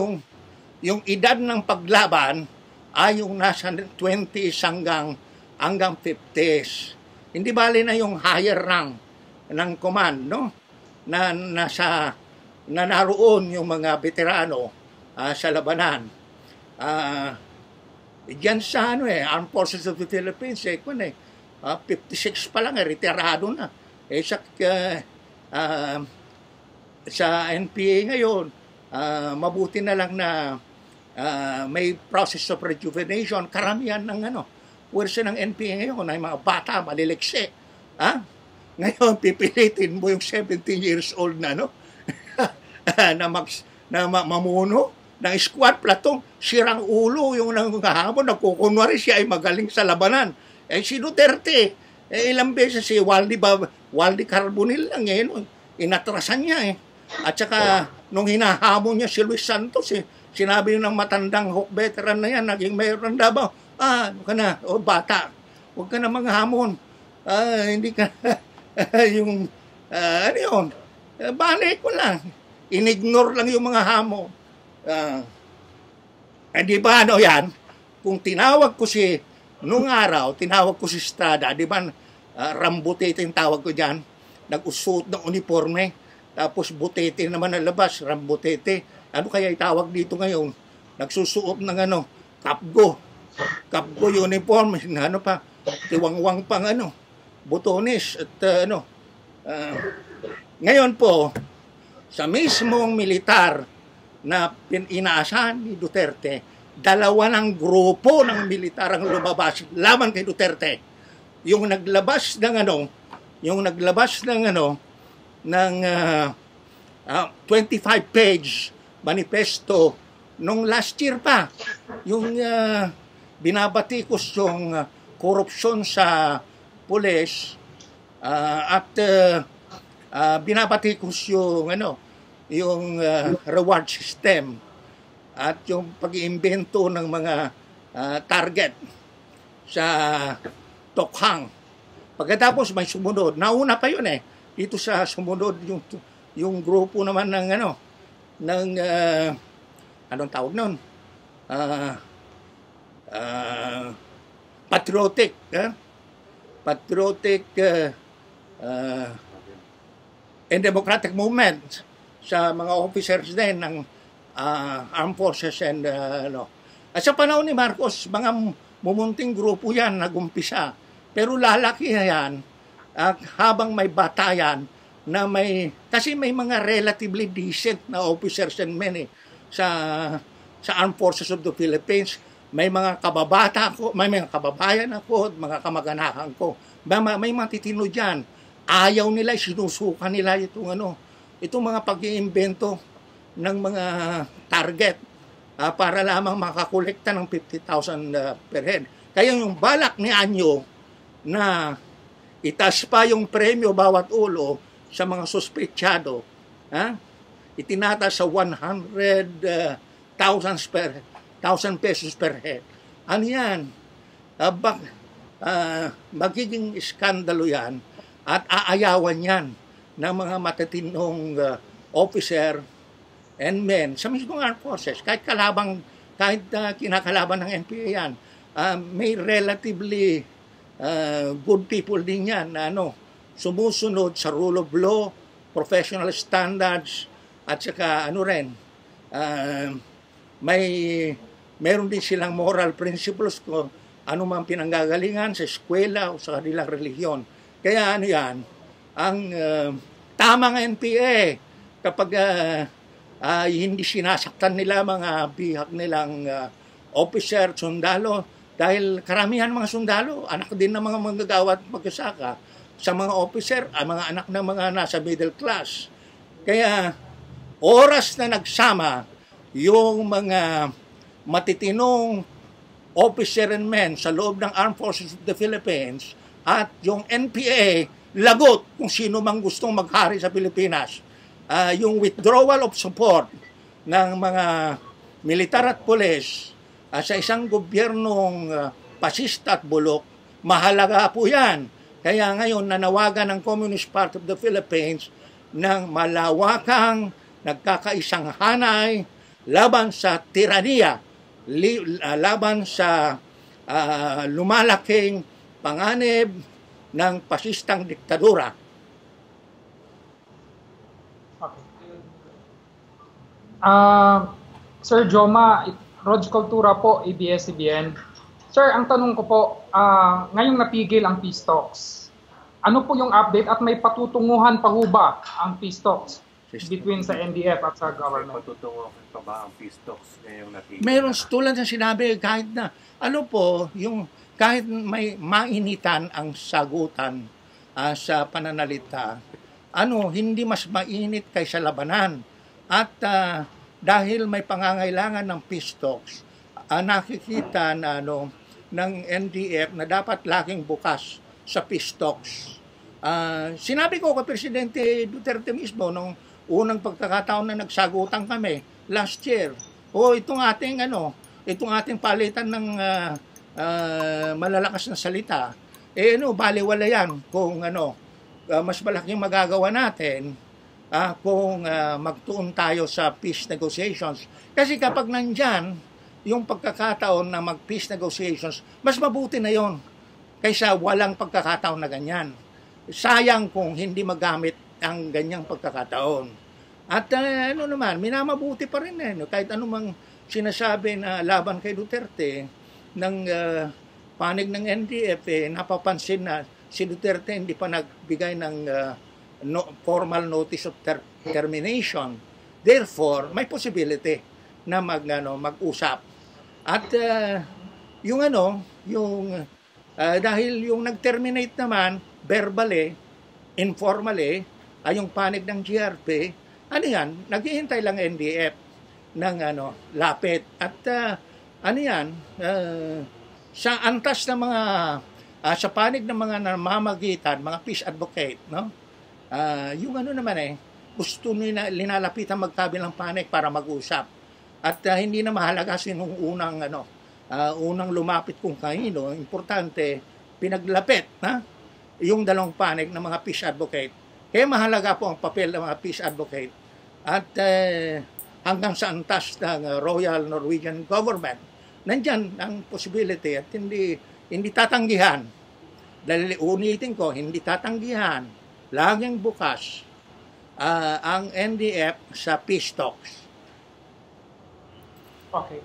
yung edad ng paglaban ay yung nasa 20s hanggang 50s. Hindi bali na yung higher rank ng command, na naroon yung mga veterano sa labanan. Diyan sa Armed Forces of the Philippines, 56 pa lang, retirado na. Sa NPA ngayon, mabuti na lang na may process of rejuvenation. Karamihan ng puwersa ng NPA ngayon ay mga bata, maliliksi. Ngayon, pipilitin mo yung 17 years old na, na mamuno ng squad platoon, sirang ulo yung nangahamon, nagkukunwari siya ay magaling sa labanan. Si Duterte, ilang beses si Waldi Carbonil lang inatrasan niya At saka, nung hinahamon niya si Luis Santos, sinabi ng matandang Hawk veteran na yan, naging mayor ng Davao, ka na, bata, huwag ka na manghamon. Hindi ka, balik ko lang. Inignore lang yung mga hamon. Di ba yan? Kung tinawag ko nung araw, tinawag ko si Estrada, di ba, rambutete yung tawag ko dyan, nag-usuot ng uniforme, tapos butete naman na labas, rambutete. Ano kaya itawag dito ngayon? Nagsusuot ng kapgo uniform, tiwangwang pang butones at ngayon po sa mismong militar na inaasahan ni Duterte, dalawa ng grupo ng militar ang lumabas laban kay Duterte. Yung naglabas ng 25-page manifesto nung last year pa, yung binabatikos yung korupsyon sa pulis at binabatikos yung reward system at yung pag-iimbento ng mga target sa tokhang. Pagkatapos may sumunod, nauna pa yun dito sa sumunod yung grupo naman ng anong tawag nun? Patriotic and democratic movement sa mga officers din ng armed forces and At sa panahon ni Marcos, mga mumunting grupo yan nagumpisa. Pero lalaki yan habang may batayan na kasi may mga relatively decent na officers and men sa Armed Forces of the Philippines. May mga kababata ko, may mga kababayan ako, mga kamag-anakan ko. May matitino dyan. Ayaw nila, sinusukan nila itong mga pag-iimbento ng mga target para lamang makakolekta ng 50,000 per head. Kaya yung balak ni Anyo na itaas pa yung premyo bawat ulo sa mga suspetsado, itinataas sa 100,000 pesos per head. Ano yan? Magiging iskandalo yan at aayawan yan ng mga matatinong officer and men sa mismong armed forces. Kahit kinakalaban ng NPA yan, may relatively good people din yan na sumusunod sa rule of law, professional standards, at saka meron din silang moral principles kung ano man pinanggagalingan sa eskwela o sa kanilang relihiyon. Kaya yan, ang tamang NPA kapag hindi sinasaktan nila mga bihag nilang officer, sundalo, dahil karamihan mga sundalo, anak din ng mga manggagawa at magkasaka, sa mga officer, mga anak ng mga nasa middle class. Kaya oras na nagsama yung mga matitinong officer and men sa loob ng Armed Forces of the Philippines at yung NPA, lagot kung sino mang gustong maghari sa Pilipinas. Yung withdrawal of support ng mga militar at pulis sa isang gobyernong pasista at bulok, mahalaga po yan. Kaya ngayon nanawagan ng Communist Party of the Philippines ng malawakang nagkakaisang hanay laban sa tiraniya, laban sa lumalaking panganib ng pasistang diktadura. Sir Joma, Rog Cultura po, ABS-CBN. Sir, ang tanong ko po, ngayong napigil ang peace talks, ano po yung update at may patutunguhan pa ho ba ang peace talks between sa NDF at sa government? May patutunguhan pa ba ang peace talks ngayong napigil? Meron tulad na sinabi, kahit na, kahit may mainitan ang sagutan sa pananalita, hindi mas mainit kaysa labanan. At dahil may pangangailangan ng peace talks, nakikita na ng NDF na dapat laging bukas sa peace talks. Sinabi ko kay Presidente Duterte mismo nung unang pagkakataon na nagsagutan kami last year, itong ating palitan ng malalakas na salita, baliwala yan kung mas malaking magagawa natin kung magtuon tayo sa peace negotiations. Kasi kapag nandyan yung pagkakataon na mag-peace negotiations, mas mabuti na yon kaysa walang pagkakataon na ganyan. Sayang kung hindi magamit ang ganyang pagkakataon. At ano naman, minamabuti pa rin kahit anumang sinasabi na laban kay Duterte ng panig ng NDF, napapansin na si Duterte hindi pa nagbigay ng formal notice of termination. Therefore, may possibility na mag-usap. At dahil yung nag-terminate naman verbally, informally, ay yung panig ng GRP, naghihintay lang NDF ng lapit. At sa antas ng mga sa panig ng mga namamagitan, mga peace advocate, gusto nila linalapitan magkabilang panig para mag-usap. At hindi na mahalaga sinong unang lumapit kung kanino. Importante, pinaglapit yung dalawang panig ng mga peace advocate. Kaya mahalaga po ang papel ng mga peace advocate. At hanggang sa antas ng Royal Norwegian Government, nandyan ang possibility at hindi tatanggihan. Dahil unitin ko, hindi tatanggihan. Laging bukas ang NDF sa peace talks. Okay.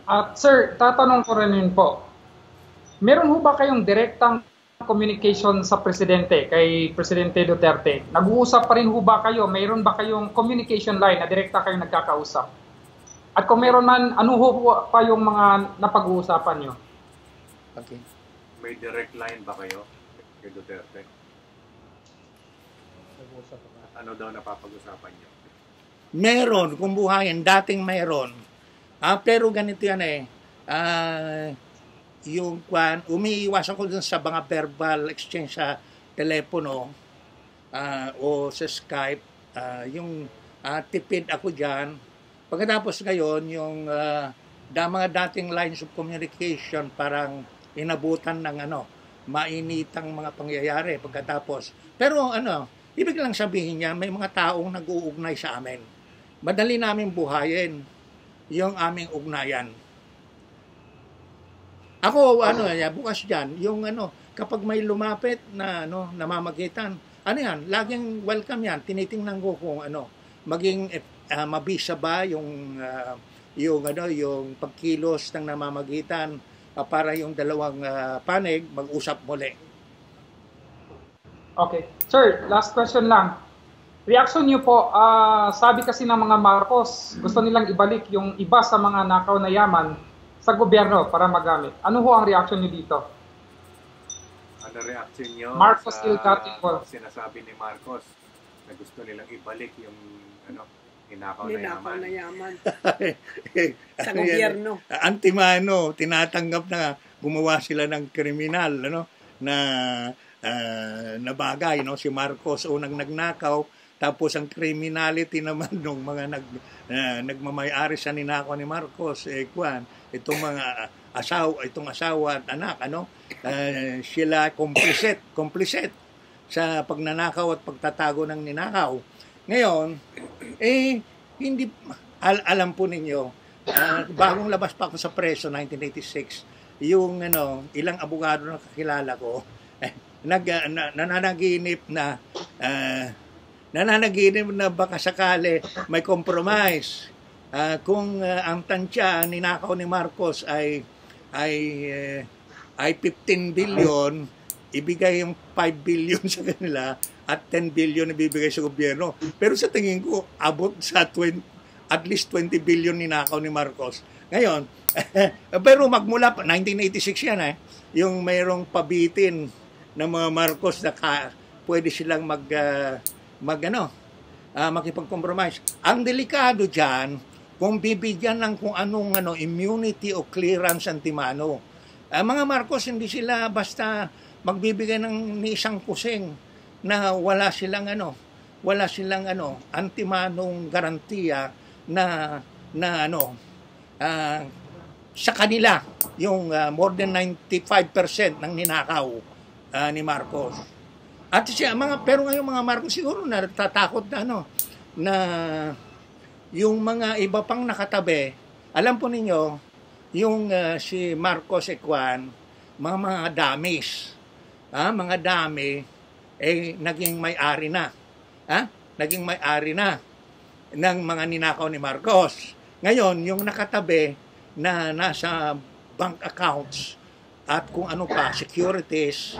At sir, tatanong ko rin po. Meron ho ba kayong direktang communication sa presidente, kay Presidente Duterte? Nag-uusap pa rin ho ba kayo? Mayroon ba kayong communication line na direkta kayong nagkakausap? At kung meron man, ano ho pa yung mga napag-uusapan nyo? Okay. May direct line ba kayo kay Duterte? Ano daw napapag-usapan nyo? Meron, kung buhayin, dating meron. Pero ganito yan umiiwas ako dun sa mga verbal exchange sa telepono o sa Skype. Tipid ako dyan. Pagkatapos ngayon, yung mga dating lines of communication parang inabutan ng mainitang mga pangyayari pagkatapos. Pero ibig lang sabihin niya, may mga taong nag-uugnay sa amin. Madali namin buhayin yung aming ugnayan. Ako, bukas dyan, kapag may lumapit na, namamagitan, laging welcome yan. Tinitingnan ko kung, maging mabisa ba yung pagkilos ng namamagitan para yung dalawang panig mag-usap muli. Okay. Sir, last question lang. Reaction niyo po, sabi kasi ng mga Marcos, gusto nilang ibalik yung iba sa mga nakaw na yaman sa gobyerno para magamit. Ano ho ang reaction niyo dito? Ano reaction niyo Marcos sa sinasabi ni Marcos na gusto nilang ibalik yung inakaw na yaman? Sa gobyerno. Antimano, tinatanggap na gumawa sila ng kriminal, na bagay, si Marcos unang nagnakaw. Tapos ang criminality naman ng mga nagmamay-ari sa ninakaw ni Marcos, itong mga asawa at anak, sila complicit sa pagnanakaw at pagtatago ng ninakaw. Ngayon, hindi alam po ninyo, bagong labas pa ako sa preso 1986, yung ilang abogado na kakilala ko, nananaginip na baka sakali may compromise. Kung ang tansya ninakaw ni Marcos ay 15 billion, ibigay yung 5 billion sa kanila at 10 billion ibibigay sa gobyerno. Pero sa tingin ko, abot sa at least 20 billion ninakaw ni Marcos. Ngayon, pero magmula pa, 1986 yan yung mayroong pabitin ng mga Marcos na pwede silang makipag-compromise. Ang delikado dyan, kung bibigyan ng kung anong immunity o clearance antimano. Mga Marcos, hindi sila basta magbibigay ng isang kusing na wala silang antimanong garantiya na sa kanila yung more than 95% ng ninakaw ni Marcos. At pero ngayon mga Marcos siguro natatakot na yung mga iba pang nakatabi. Alam po ninyo, yung si Marcos mga damis. Mga dami naging may-ari na. Naging may-ari na ng mga ninakaw ni Marcos. Ngayon, yung nakatabi na nasa bank accounts at kung ano pa, securities,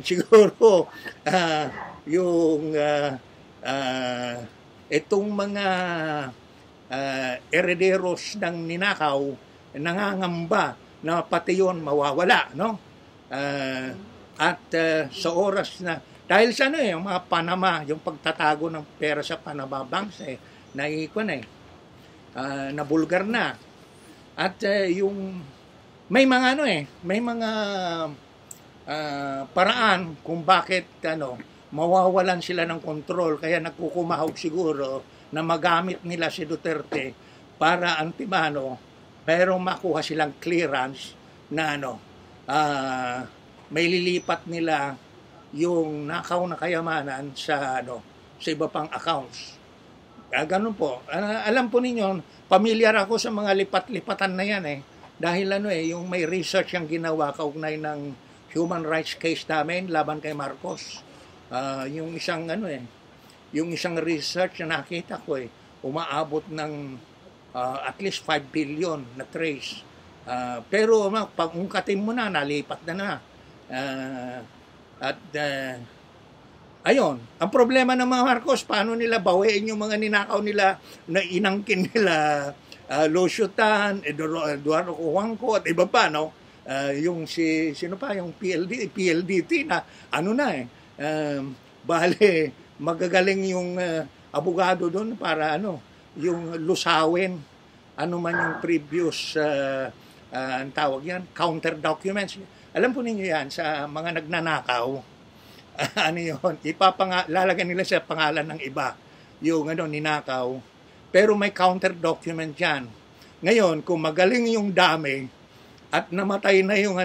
siguro yung itong mga herederos ng ninakaw nangangamba na pati yun mawawala, no? Sa oras na dahil sa yung mga Panama, yung pagtatago ng pera sa Panama banks nabulgar na. At yung may mga may mga paraan kung bakit mawawalan sila ng kontrol, kaya nagkukumahog siguro na magamit nila si Duterte para antimano, pero makuha silang clearance na may lilipat nila yung nakaw na kayamanan sa iba pang accounts. Ganun po. Alam po ninyo, pamilyar ako sa mga lipat-lipatan na yan dahil yung may research yung ginawa kaugnay ng human rights case namin laban kay Marcos. Yung isang yung isang research na nakita ko umaabot ng at least 5 billion na trace. Pero pag ungkatin mo na, nalipat na. Ayun, ang problema ng mga Marcos, paano nila bawiin yung mga ninakaw nila na inangkin nila Lucio-Tan, Eduardo Cuangco at iba pa, no? Yung sino pa, yung PLDT na bale magagaling yung abogado doon para yung lusawin man yung previous ang tawag yan, counter documents. Alam po ninyo yan sa mga nagnanakaw, yun, lalagyan nila sa pangalan ng iba yung ninakaw, pero may counter document yan. Ngayon, kung magaling yung dami at namatay na yung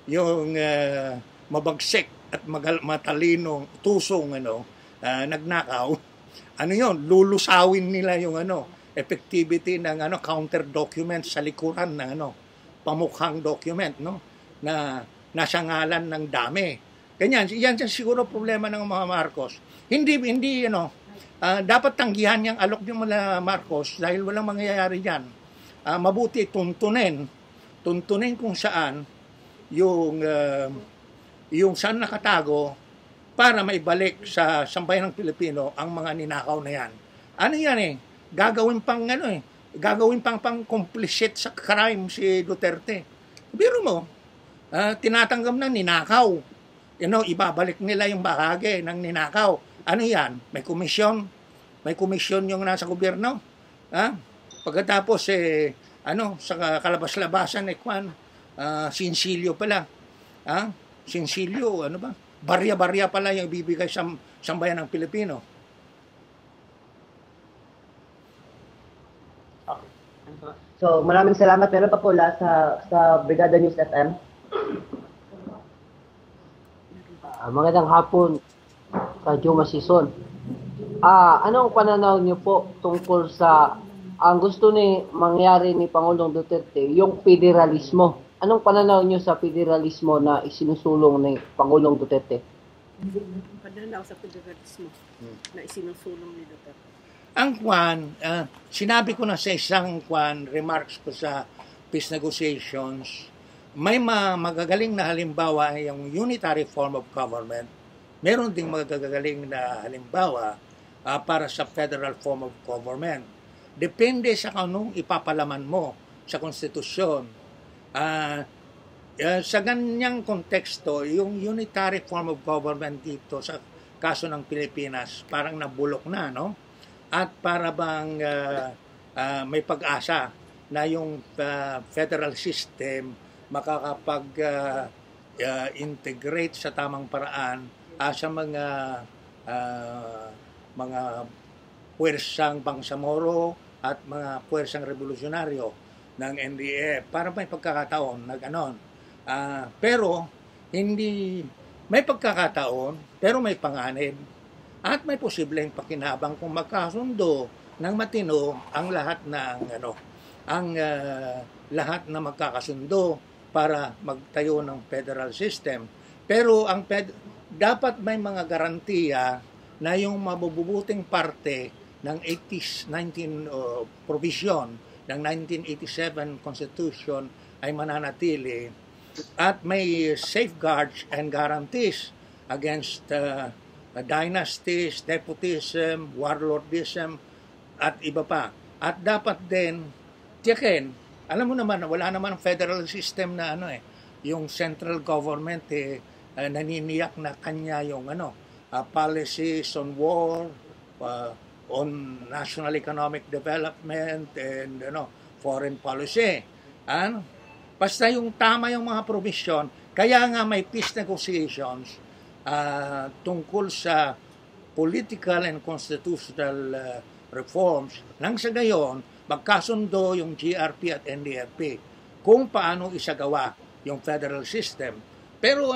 yung mabagsik at matalinong tusong nagnakaw, yun, lulusawin nila yung effectivity ng counter document sa likuran ng pamukhang document, no, na nasa ngalan ng dami. Ganyan, yan siguro problema ng mga Marcos. Hindi dapat tanggihan yung alok ng mga Marcos dahil walang mangyayari diyan. Mabuti tuntunin kung saan yung saan nakatago para maibalik sa sambayan ng Pilipino ang mga ninakaw na yan. Gagawin pang complicit sa crime si Duterte. Biro mo, tinatanggap na ninakaw. Ibabalik nila yung bahagi ng ninakaw. Yan? May komisyon yung nasa gobyerno. Pagkatapos, sa kalabas-labasan, sinsilyo pala. Sinsilyo, barya-barya pala yung bibigay sa sambayan ng Pilipino. So, maraming salamat. Meron pa po sa Brigada News FM. Magandang hapon sa Juma Season. Anong pananaw niyo po tungkol sa ang gusto mangyari ni Pangulong Duterte, yung federalismo? Anong pananaw niyo sa federalismo na isinusulong ni Pangulong Duterte? Pananaw sa federalismo na isinusulong ni Duterte. Ang sinabi ko na sa isang remarks ko sa peace negotiations, may magagaling na halimbawa yung unitary form of government. Meron ding magagaling na halimbawa para sa federal form of government. Depende sa anong ipapalaman mo sa konstitusyon. Sa ganyang konteksto, yung unitary form of government dito sa kaso ng Pilipinas, parang nabulok na, no? At para bang may pag-asa na yung federal system makakapag-integrate sa tamang paraan sa mga puwersang bangsamoro at mga puwersang revolusyonaryo ng NDF para may pagkakataon na ganon. Pero hindi may pagkakataon, pero may panganib at may posibleng pakinabang kung magkasundo ng matino ang lahat ng lahat na magkakasundo para magtayo ng federal system. Pero dapat may mga garantiya na yung mabubuting parte ng 19 provision ng 1987 Constitution ay mananatili at may safeguards and guarantees against dynasties, nepotism, warlordism, at iba pa. At dapat din tiyakin, alam mo naman, wala naman federal system na yung central government naniniyak na kanya yung policies on war, on national economic development, and foreign policy. Basta yung tama yung mga provision, kaya nga may peace negotiations tungkol sa political and constitutional reforms nang sa gayon magkasundo yung GRP at NDFP kung paano isagawa yung federal system. Pero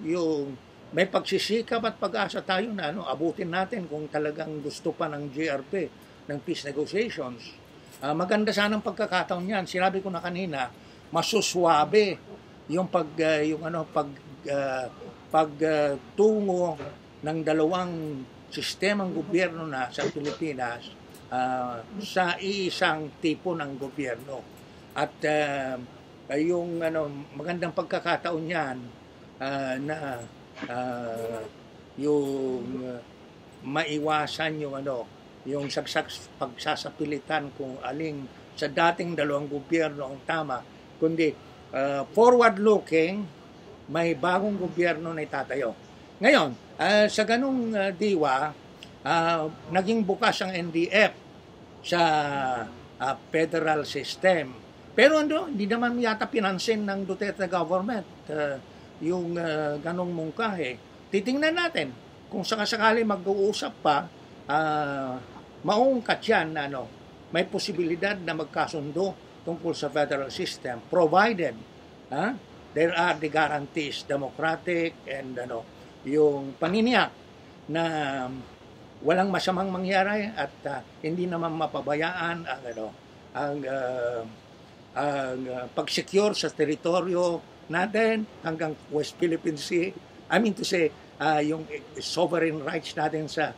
yung may pagsisikap at pag-asa tayo na abutin natin kung talagang gusto pa ng GRP ng peace negotiations. Maganda sanang pagkakataon yan. Sinabi ko na kanina, masuswabe yung pagtungo ng dalawang sistemang gobyerno na sa Pilipinas sa isang tipo ng gobyerno. At yung magandang pagkakataon yan na yung maiwasan yung pagsasapilitan kung aling sa dating dalawang gobyerno ang tama, kundi forward-looking, may bagong gobyerno na itatayo. Ngayon, sa ganung diwa, naging bukas ang NDF sa federal system. Pero hindi naman yata pinansin ng Duterte government yung ganong mungkahi. Titingnan natin kung sakasakali mag-uusap pa, maungkat yan na may posibilidad na magkasundo tungkol sa federal system provided there are the guarantees, democratic and yung paniniyak na walang masamang mangyari at hindi naman mapabayaan ang pag-secure sa teritoryo natin hanggang West Philippine Sea. I mean to say yung sovereign rights natin sa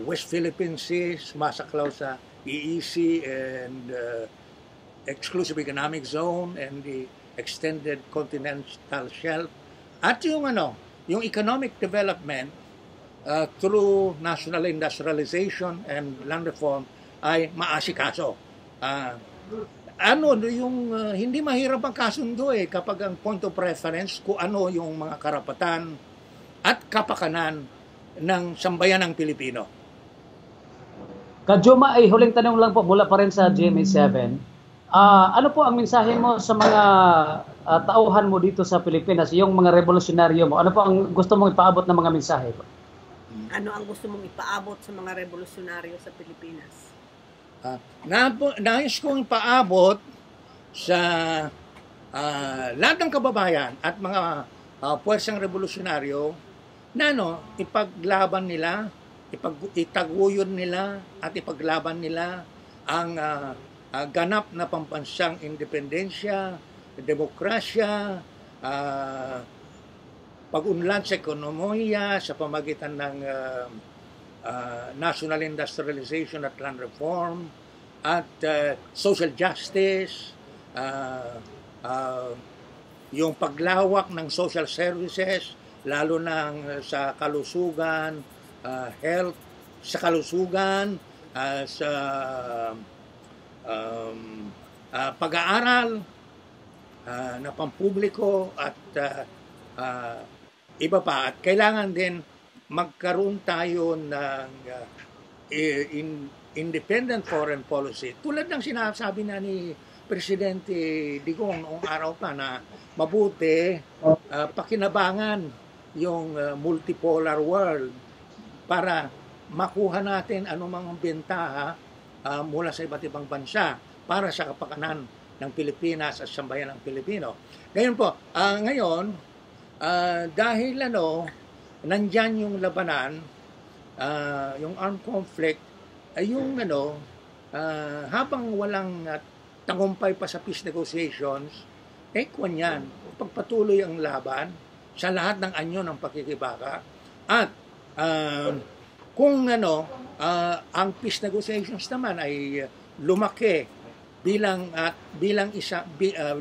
West Philippine Sea, sumasaklaw sa EEZ and Exclusive Economic Zone and the Extended Continental Shelf. At yung economic development through national industrialization and land reform ay maasikaso. Yung hindi mahirap ang kasundo kapag ang point of reference kung ano yung mga karapatan at kapakanan ng sambayan ng Pilipino. Kajuma, ay huling tanong lang po mula pa rin sa GMA7. Ano po ang mensahe mo sa mga tauhan mo dito sa Pilipinas, yung mga revolusyonaryo mo? Ano po ang gusto mong ipaabot ng mga mensahe po? Ano ang gusto mong ipaabot sa mga revolusyonaryo sa Pilipinas? Nais kong ipaabot sa lahat ng kababayan at mga puwersang revolusyonaryo na ipaglaban nila, itaguyod nila at ipaglaban nila ang ganap na pambansang independensya, demokrasya, pag-unlad sa ekonomiya sa pamagitan ng national industrialization at land reform at social justice, yung paglawak ng social services lalo na sa kalusugan, health, sa kalusugan, sa pag-aaral na pampubliko at iba pa. At kailangan din magkaroon tayo ng independent foreign policy. Tulad ng sinasabi na ni Presidente Digong noong araw pa na mabuti pakinabangan yung multipolar world para makuha natin anumang bentaha mula sa iba't ibang bansa para sa kapakanan ng Pilipinas at sambayan ng Pilipino. Ngayon po, dahil nandyan yung labanan, yung armed conflict, ay yung habang walang tagumpay pa sa peace negotiations, kwan yan, pagpatuloy ang laban sa lahat ng anyo ng pakikibaka. At kung ang peace negotiations naman ay lumaki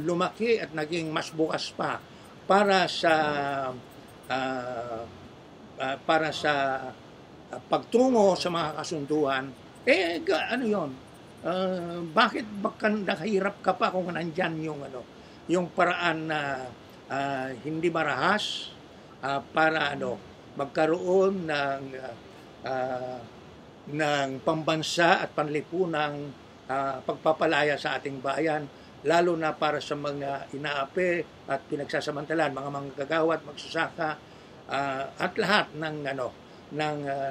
lumaki at naging mas bukas pa para sa pagtungo sa mga kasunduan, ano yon? Bakit nakahirap ka pa kung nandyan yung paraan na hindi marahas para magkaroon ng pambansa at panlipunang pagpapalaya sa ating bayan, lalo na para sa mga inaapi at pinagsasamantalan, mga manggagawa at magsasaka, at lahat ng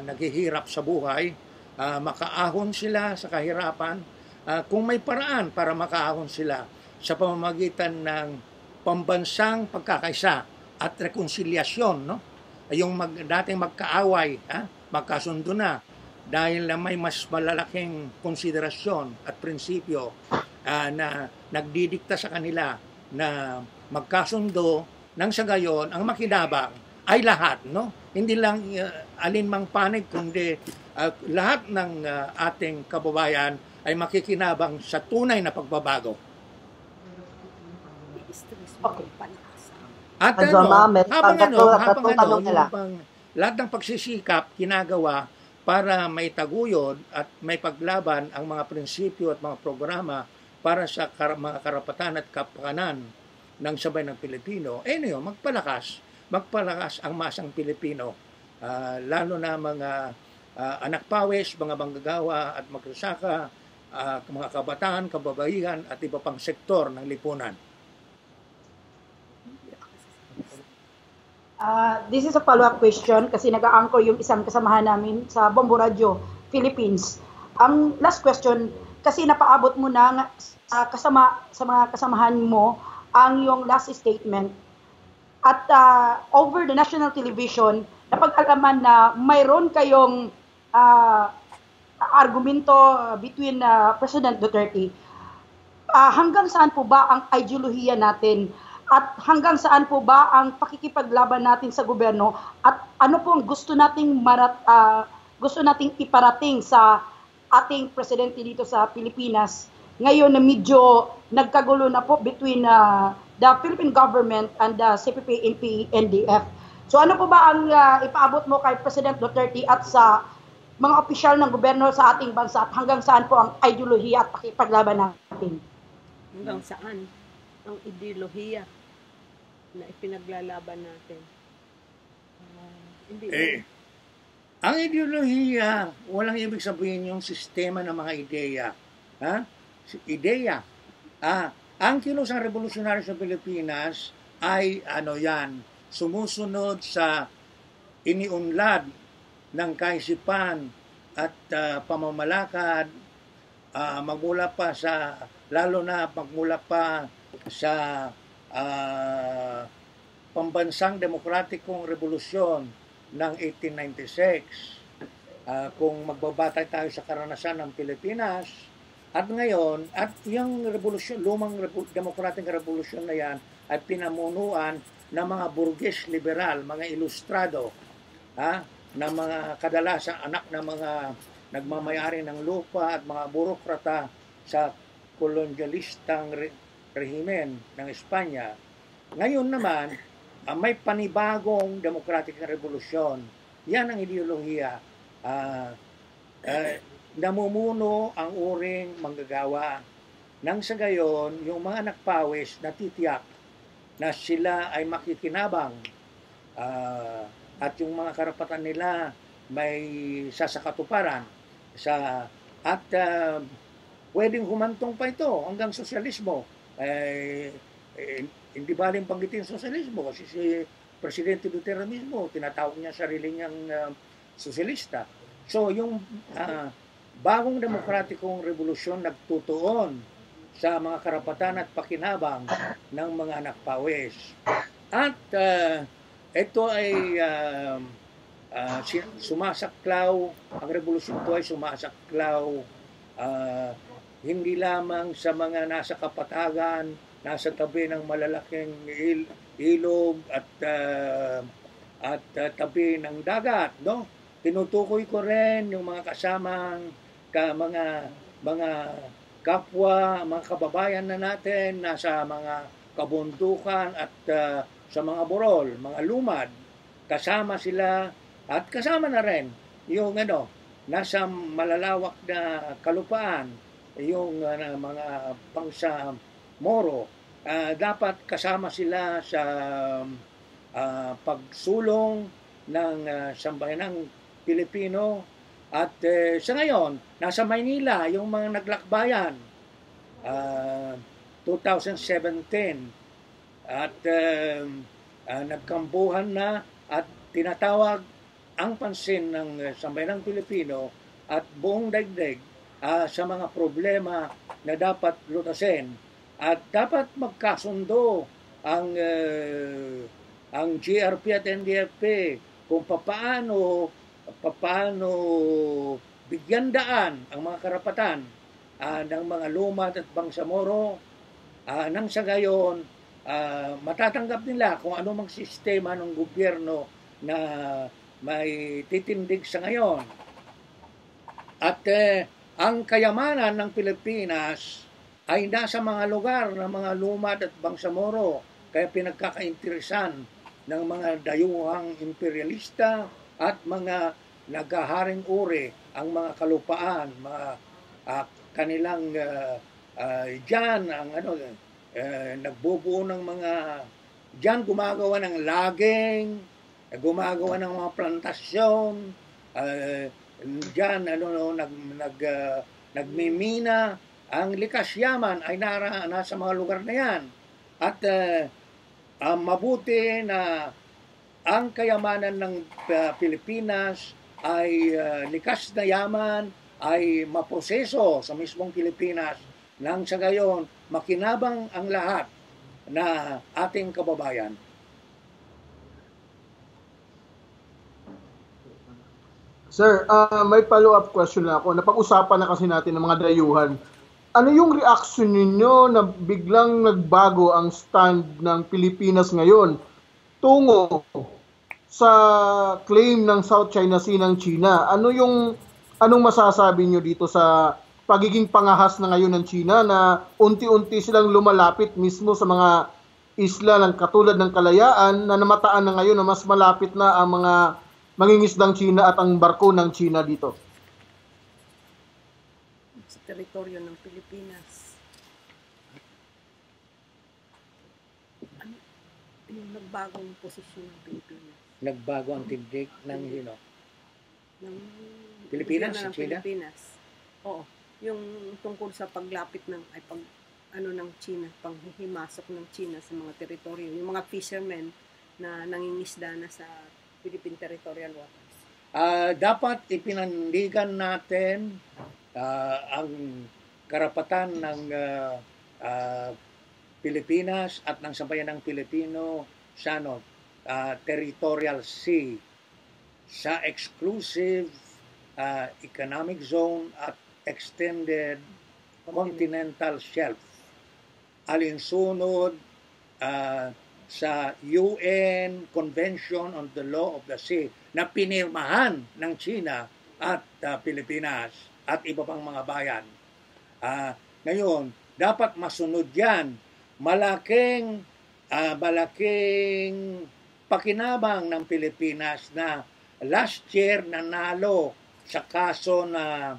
naghihirap sa buhay, makaahon sila sa kahirapan, kung may paraan para makaahon sila sa pamamagitan ng pambansang pagkakaisa at rekonsilyasyon, yung dating magkaaway, magkasundo na dahil may mas malalaking konsiderasyon at prinsipyo na nagdidikta sa kanila na magkasundo, nang sa gayon ang makinabang ay lahat, hindi lang alinmang panig, kundi lahat ng ating kababayan ay makikinabang sa tunay na pagbabago. Okay. At lahat ng pagsisikap ginagawa para may taguyod at may paglaban ang mga prinsipyo at mga programa para sa mga karapatan at kapakanan ng sabay ng Pilipino, magpalakas ang masang Pilipino, lalo na mga anak pawis, mga manggagawa at magsasaka, mga kabataan, kababaihan at iba pang sektor ng lipunan. This is a follow-up question kasi nag-a-anchor yung isang kasamahan namin sa Bombo Radio Philippines. Ang last question, kasi napaabot mo na sa mga kasamahan mo ang yung last statement. At over the national television, napag-alaman na mayroon kayong argumento between President Duterte. Hanggang saan po ba ang ideolohiya natin? At hanggang saan po ba ang pakikipaglaban natin sa gobyerno? At ano po ang gusto nating iparating sa ating presidente dito sa Pilipinas ngayon na medyo nagkagulo na po between the Philippine government and the CPP, NDF. So ano po ba ang ipaabot mo kay President Duterte at sa mga opisyal ng gobyerno sa ating bansa at hanggang saan po ang ideolohiya at pakipaglaban natin? Hanggang saan ang ideolohiya na ipinaglalaban natin? Ang ideolohiya, walang ibig sabihin yung sistema ng mga ideya. Ideya. Ang kilusang revolusyonaryo sa Pilipinas ay sumusunod sa iniunlad ng kaisipan at pamamalakad, magmula pa sa pambansang demokratikong revolusyon ng 1896. Kung magbabatay tayo sa karanasan ng Pilipinas at ngayon, at yung lumang demokratikong revolusyon na yan ay pinamunuan ng mga burges liberal, mga ilustrado, na mga kadalasang anak ng mga nagmamayari ng lupa at mga burokrata sa kolonyalistang rehimen ng Espanya. Ngayon naman, may panibagong demokratikong revolusyon. Yan ang ideolohiya. Namumuno ang uring manggagawa. Nang sa gayon, yung mga anak pawis natitiyak na sila ay makikinabang at yung mga karapatan nila may sasakatuparan at pwedeng humantong pa ito hanggang sosyalismo. Hindi baling banggitin sosyalismo kasi si Presidente Duterte mismo tinatawag niya sarili niyang sosyalista. So yung bagong demokratikong revolusyon nagtutuon sa mga karapatan at pakinabang ng mga anak pawis. At ito ay sumasaklaw, ang revolusyon ito ay sumasaklaw hindi lamang sa mga nasa kapatagan, nasa tabi ng malalaking ilog at tabi ng dagat, no? Tinutukoy ko rin yung mga kasamang mga kapwa, mga kababayan na natin nasa mga kabundukan at sa mga burol, mga lumad. Kasama sila at kasama na rin yung nasa malalawak na kalupaan, yung mga pangsa Moro. Dapat kasama sila sa pagsulong ng sambayanang Pilipino. At sa ngayon, nasa Maynila yung mga naglakbayan 2017 at nagkambuhan na at tinatawag ang pansin ng sambayanang Pilipino at buong daigdig sa mga problema na dapat lutasin at dapat magkasundo ang GRP at NDFP kung paano bigyan daan ang mga karapatan ng mga lumad at bangsamoro nang sa gayon matatanggap nila kung ano mang sistema ng gobyerno na may titindig sa ngayon. At ang kayamanan ng Pilipinas ay nasa mga lugar ng mga lumad at bangsamoro, kaya pinagkakainteresan ng mga dayuhang imperialista at mga naghaharing uri ang mga kalupaan, mga kanilang diyan ang nagbubuo ng mga diyan gumagawa ng laging, gumagawa ng mga plantasyon, diyan nagmimina. Ang likas yaman ay nasa mga lugar na yan. At mabuti na ang kayamanan ng Pilipinas ay likas na yaman ay maproseso sa mismong Pilipinas nang sa gayon makinabang ang lahat na ating kababayan. Sir, may follow-up question na ako. Napag-usapan na kasi natin ng mga dayuhan. Ano yung reaction ninyo na biglang nagbago ang stand ng Pilipinas ngayon tungo sa claim ng South China Sea ng China? Anong masasabi nyo dito sa pagiging pangahas na ngayon ng China na unti-unti silang lumalapit mismo sa mga isla ng katulad ng Kalayaan na namataan na ngayon na mas malapit na ang mga mangingisdang China at ang barko ng China dito? Sa teritoryo ng Pilipinas. Ano yung nagbagong posisyon ng Pilipinas? Nagbago ang tindig ng ng Pilipinas, ng China? Pilipinas. Oo. Yung tungkol sa paglapit ng ng China, panghihimasok ng China sa mga teritoryo, yung mga fishermen na nangingisda na sa Philippine territorial waters. Dapat ipinandigan natin ang karapatan ng Pilipinas at ng sambayanang Pilipino sa territorial sea, sa exclusive economic zone at extended continental shelf. Alinsunod sa UN Convention on the Law of the Sea na pinirmahan ng China at Pilipinas at iba pang mga bayan. Ngayon, dapat masunod yan. Malaking pakinabang ng Pilipinas na last year nanalo sa kaso na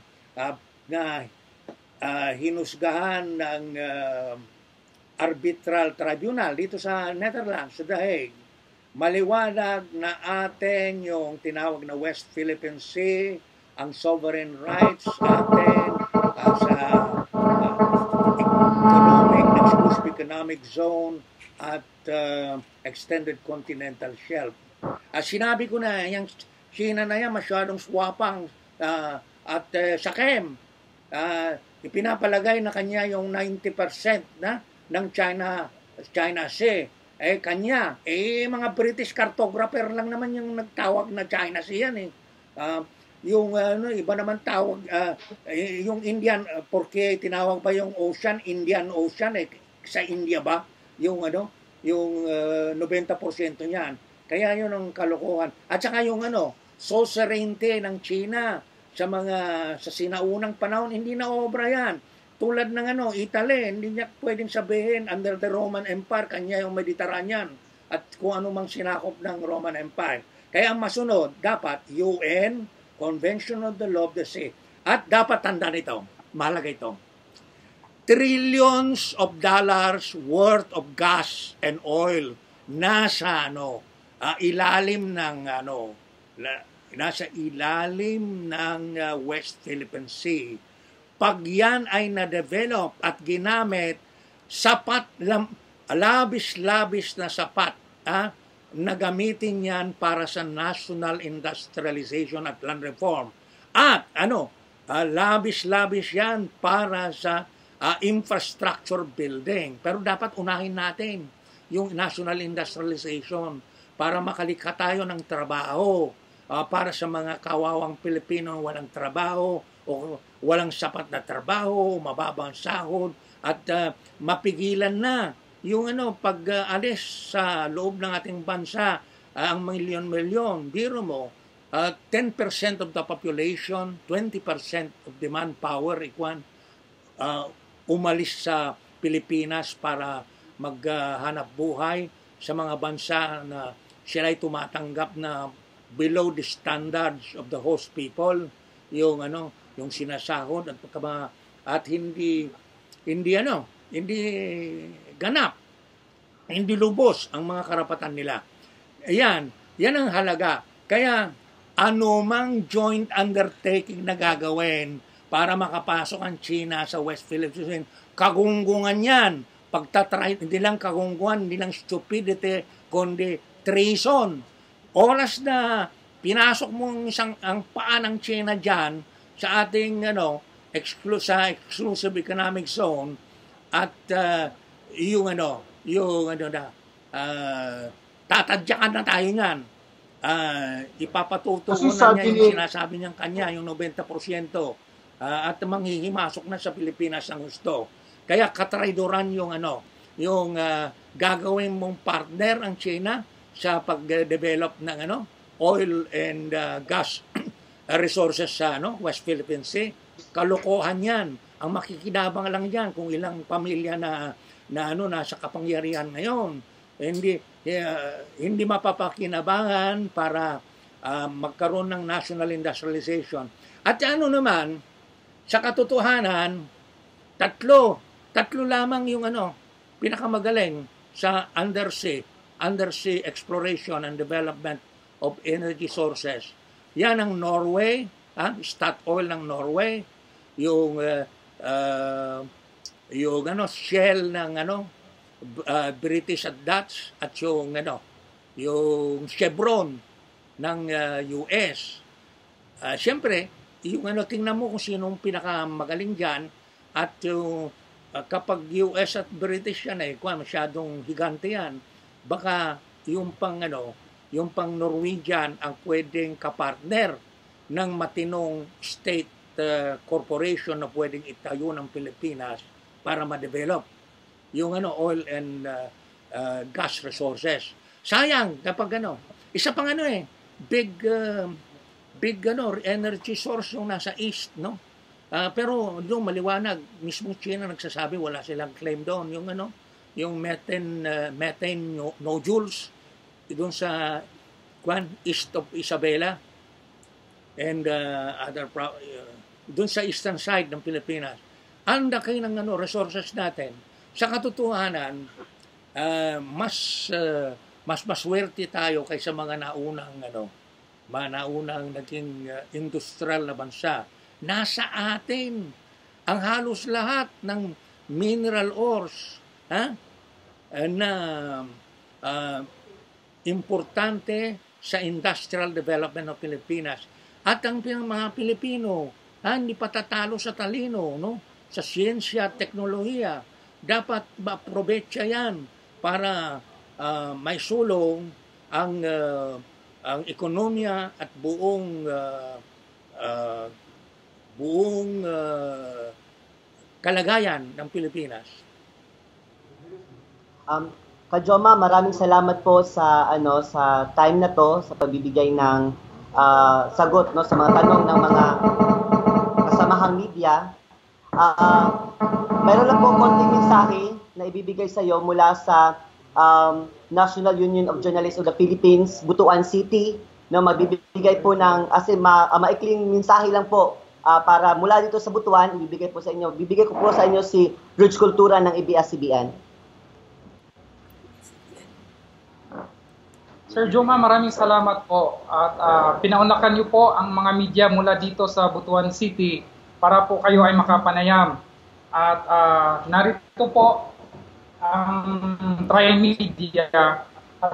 hinusgahan ng arbitral tribunal dito sa Netherlands, sa The Hague. Maliwanag na atin yung tinawag na West Philippine Sea, ang sovereign rights atin sa exclusive economic zone at extended continental shelf. Sinabi ko na, yung China na yan masyadong swapang at sakem. Ipinapalagay na kanya yung 90% na ng China Sea. Mga British cartographer lang naman yung nagtawag na China Sea yan . yung iba naman tawag, yung Indian, porque tinawag pa yung ocean, Indian Ocean, sa India ba? Yung yung 90% niyan. Kaya yun ang kalokohan. At saka yung suzerainty ng China sa sinaunang panahon, hindi na obra yan. Tulad ng Italy, hindi niya pwedeng sabihin under the Roman Empire, kanya yung Mediterranean at kung ano mang sinakop ng Roman Empire. Kaya ang masunod, dapat UN, Convention of the Law of the Sea. At dapat tandaan ito, mahalaga ito, trillions of dollars worth of gas and oil nasa ilalim ng nasa ilalim ng West Philippine Sea. Pag yan ay na-develop at ginamit, sapat, labis-labis na sapat, na gamitin yan para sa national industrialization at land reform. At labis-labis yan para sa infrastructure building. Pero dapat unahin natin yung national industrialization para makalikha tayo ng trabaho para sa mga kawawang Pilipino walang trabaho o walang sapat na trabaho, mababang sahod at mapigilan na yung pag-alis sa loob ng ating bansa ang milyon-milyon. Biro mo, 10% of the population, 20% of the manpower umalis sa Pilipinas para maghanap buhay sa mga bansa na sila ay tumatanggap na below the standards of the host people, yung sinasahod at hindi ganap, hindi lubos ang mga karapatan nila. Yan ang halaga. Kaya anumang joint undertaking na gagawin para makapasok ang China sa West Philippines, kagunggungan yan. Pagtatry, hindi lang kagungguan, hindi lang stupidity, kundi treason. Oras na pinasok mo ang paa ng China dyan sa ating exclusive economic zone at tatadyakan na tayo niyan. Ipapatutungo na niya yung sinasabi niyang kanya, yung 90%. At manghihimasok na sa Pilipinas ang gusto. Kaya katraidoran yung gagawin mong partner ang China sa pag-develop ng oil and gas resources sa West Philippine Sea. Kalokohan yan. Ang makikinabang lang diyan kung ilang pamilya na nasa kapangyarihan ngayon. Hindi mapapakinabangan para magkaroon ng national industrialization. At naman, sa katotohanan, tatlo lamang yung pinakamagaling sa undersea exploration and development of energy sources. Yan ang Norway, Statoil ng Norway, yung Shell ng British at Dutch at yung Chevron ng US. Siyempre, yung tingnan mo kung sinong pinakamagaling diyan at kapag US at British yan masyadong higante yan. Baka yung pang Norwegian ang pwedeng kapartner ng matinong state corporation na pwedeng itayo ng Pilipinas para ma-develop yung oil and gas resources. Sayang kapag isa pang big energy source yung nasa east, pero doon maliwanag, mismo China nagsasabi wala silang claim doon, yung methane nodules doon sa east of Isabela and doon sa eastern side ng Pilipinas. Ang laki ng resources natin. Sa katotohanan, mas maswerte tayo kaysa mga naunang naging industrial na bansa. Nasa atin ang halos lahat ng mineral ores na importante sa industrial development ng Pilipinas. At ang mga Pilipino, hindi patatalo sa talino, sa siyensya at teknolohiya. Dapat ma-aprovecha yan para may sulong ang ekonomiya at buong buong kalagayan ng Pilipinas. Kajoma, maraming salamat po sa sa time na to, sa pagbibigay ng sagot sa mga tanong ng mga kasamahang media. Mayroon lang po konting mensahe na ibibigay sa iyo mula sa National Union of Journalists of the Philippines, Butuan City, magbibigay po ng maikling mensahe lang po para mula dito sa Butuan, ibibigay po sa inyo. Bibigay ko po sa inyo si Rog Kultura ng ABS-CBN. Sir Joma, maraming salamat po at pinaunakan niyo po ang mga media mula dito sa Butuan City para po kayo ay makapanayam. At narito po ang Trimedia.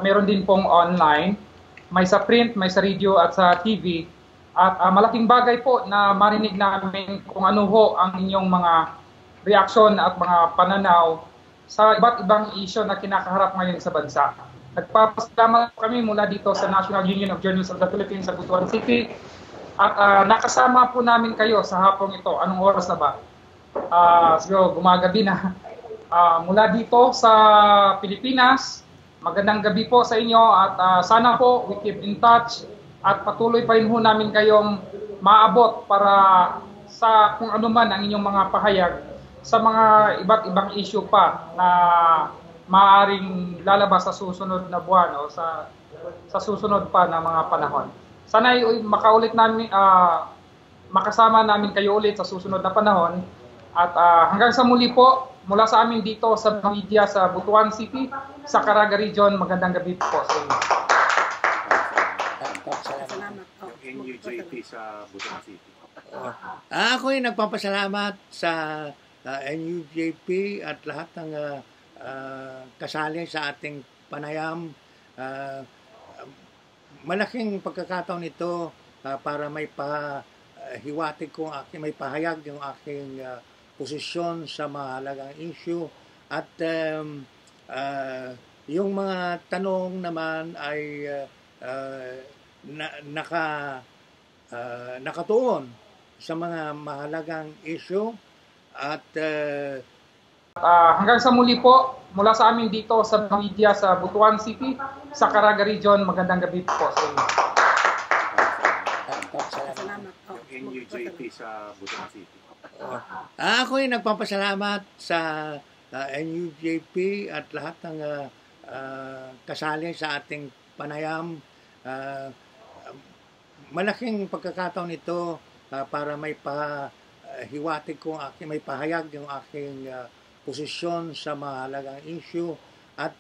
Meron din pong online, may sa print, may sa radio at sa TV. At malaking bagay po na marinig namin kung ano ho ang inyong mga reaksyon at mga pananaw sa iba't ibang issue na kinakaharap ngayon sa bansa. Nagpapasalamat kami mula dito sa National Union of Journalists of the Philippines sa Butuan City. At nakasama po namin kayo sa hapong ito. Anong oras na ba? Siguro gumagabi na. Mula dito sa Pilipinas, magandang gabi po sa inyo at sana po we keep in touch at patuloy pa rin po namin kayong maabot para sa kung ano man ang inyong mga pahayag sa mga iba't ibang issue pa na maaaring lalabas sa susunod na buwan o sa susunod pa na mga panahon. Sana makaulit namin, makasama namin kayo ulit sa susunod na panahon. At hanggang sa muli po, mula sa amin dito sa media sa Butuan City, sa Caraga Region, magandang gabi po sa inyo. Salamat po. NUJP sa Butuan City. Ako ay nagpapasalamat sa NUJP at lahat ng kasali sa ating panayam. Malaking pagkakataon ito para may pahiwatig ko may pahayag yung aking posisyon sa mahalagang issue at yung mga tanong naman ay nakatuon sa mga mahalagang issue at hanggang sa muli po, mula sa amin dito sa media sa Butuan City, sa Caraga Region, magandang gabi po sa inyo. Salamat po. NUJP sa Butuan City. Ako ay nagpapasalamat sa NUJP at lahat ng kasali sa ating panayam. Malaking pagkakataon ito para may pahiwatig ko may pahayag yung aking posisyon sa mahalagang issue at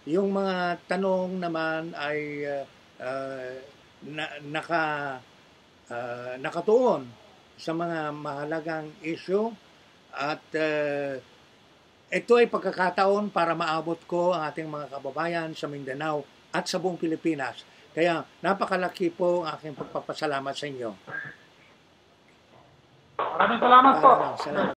yung mga tanong naman ay nakatuon sa mga mahalagang issue at ito ay pagkakataon para maabot ko ang ating mga kababayan sa Mindanao at sa buong Pilipinas. Kaya napakalaki po ang aking pagpapasalamat sa inyo. Maraming salamat po. Salamat.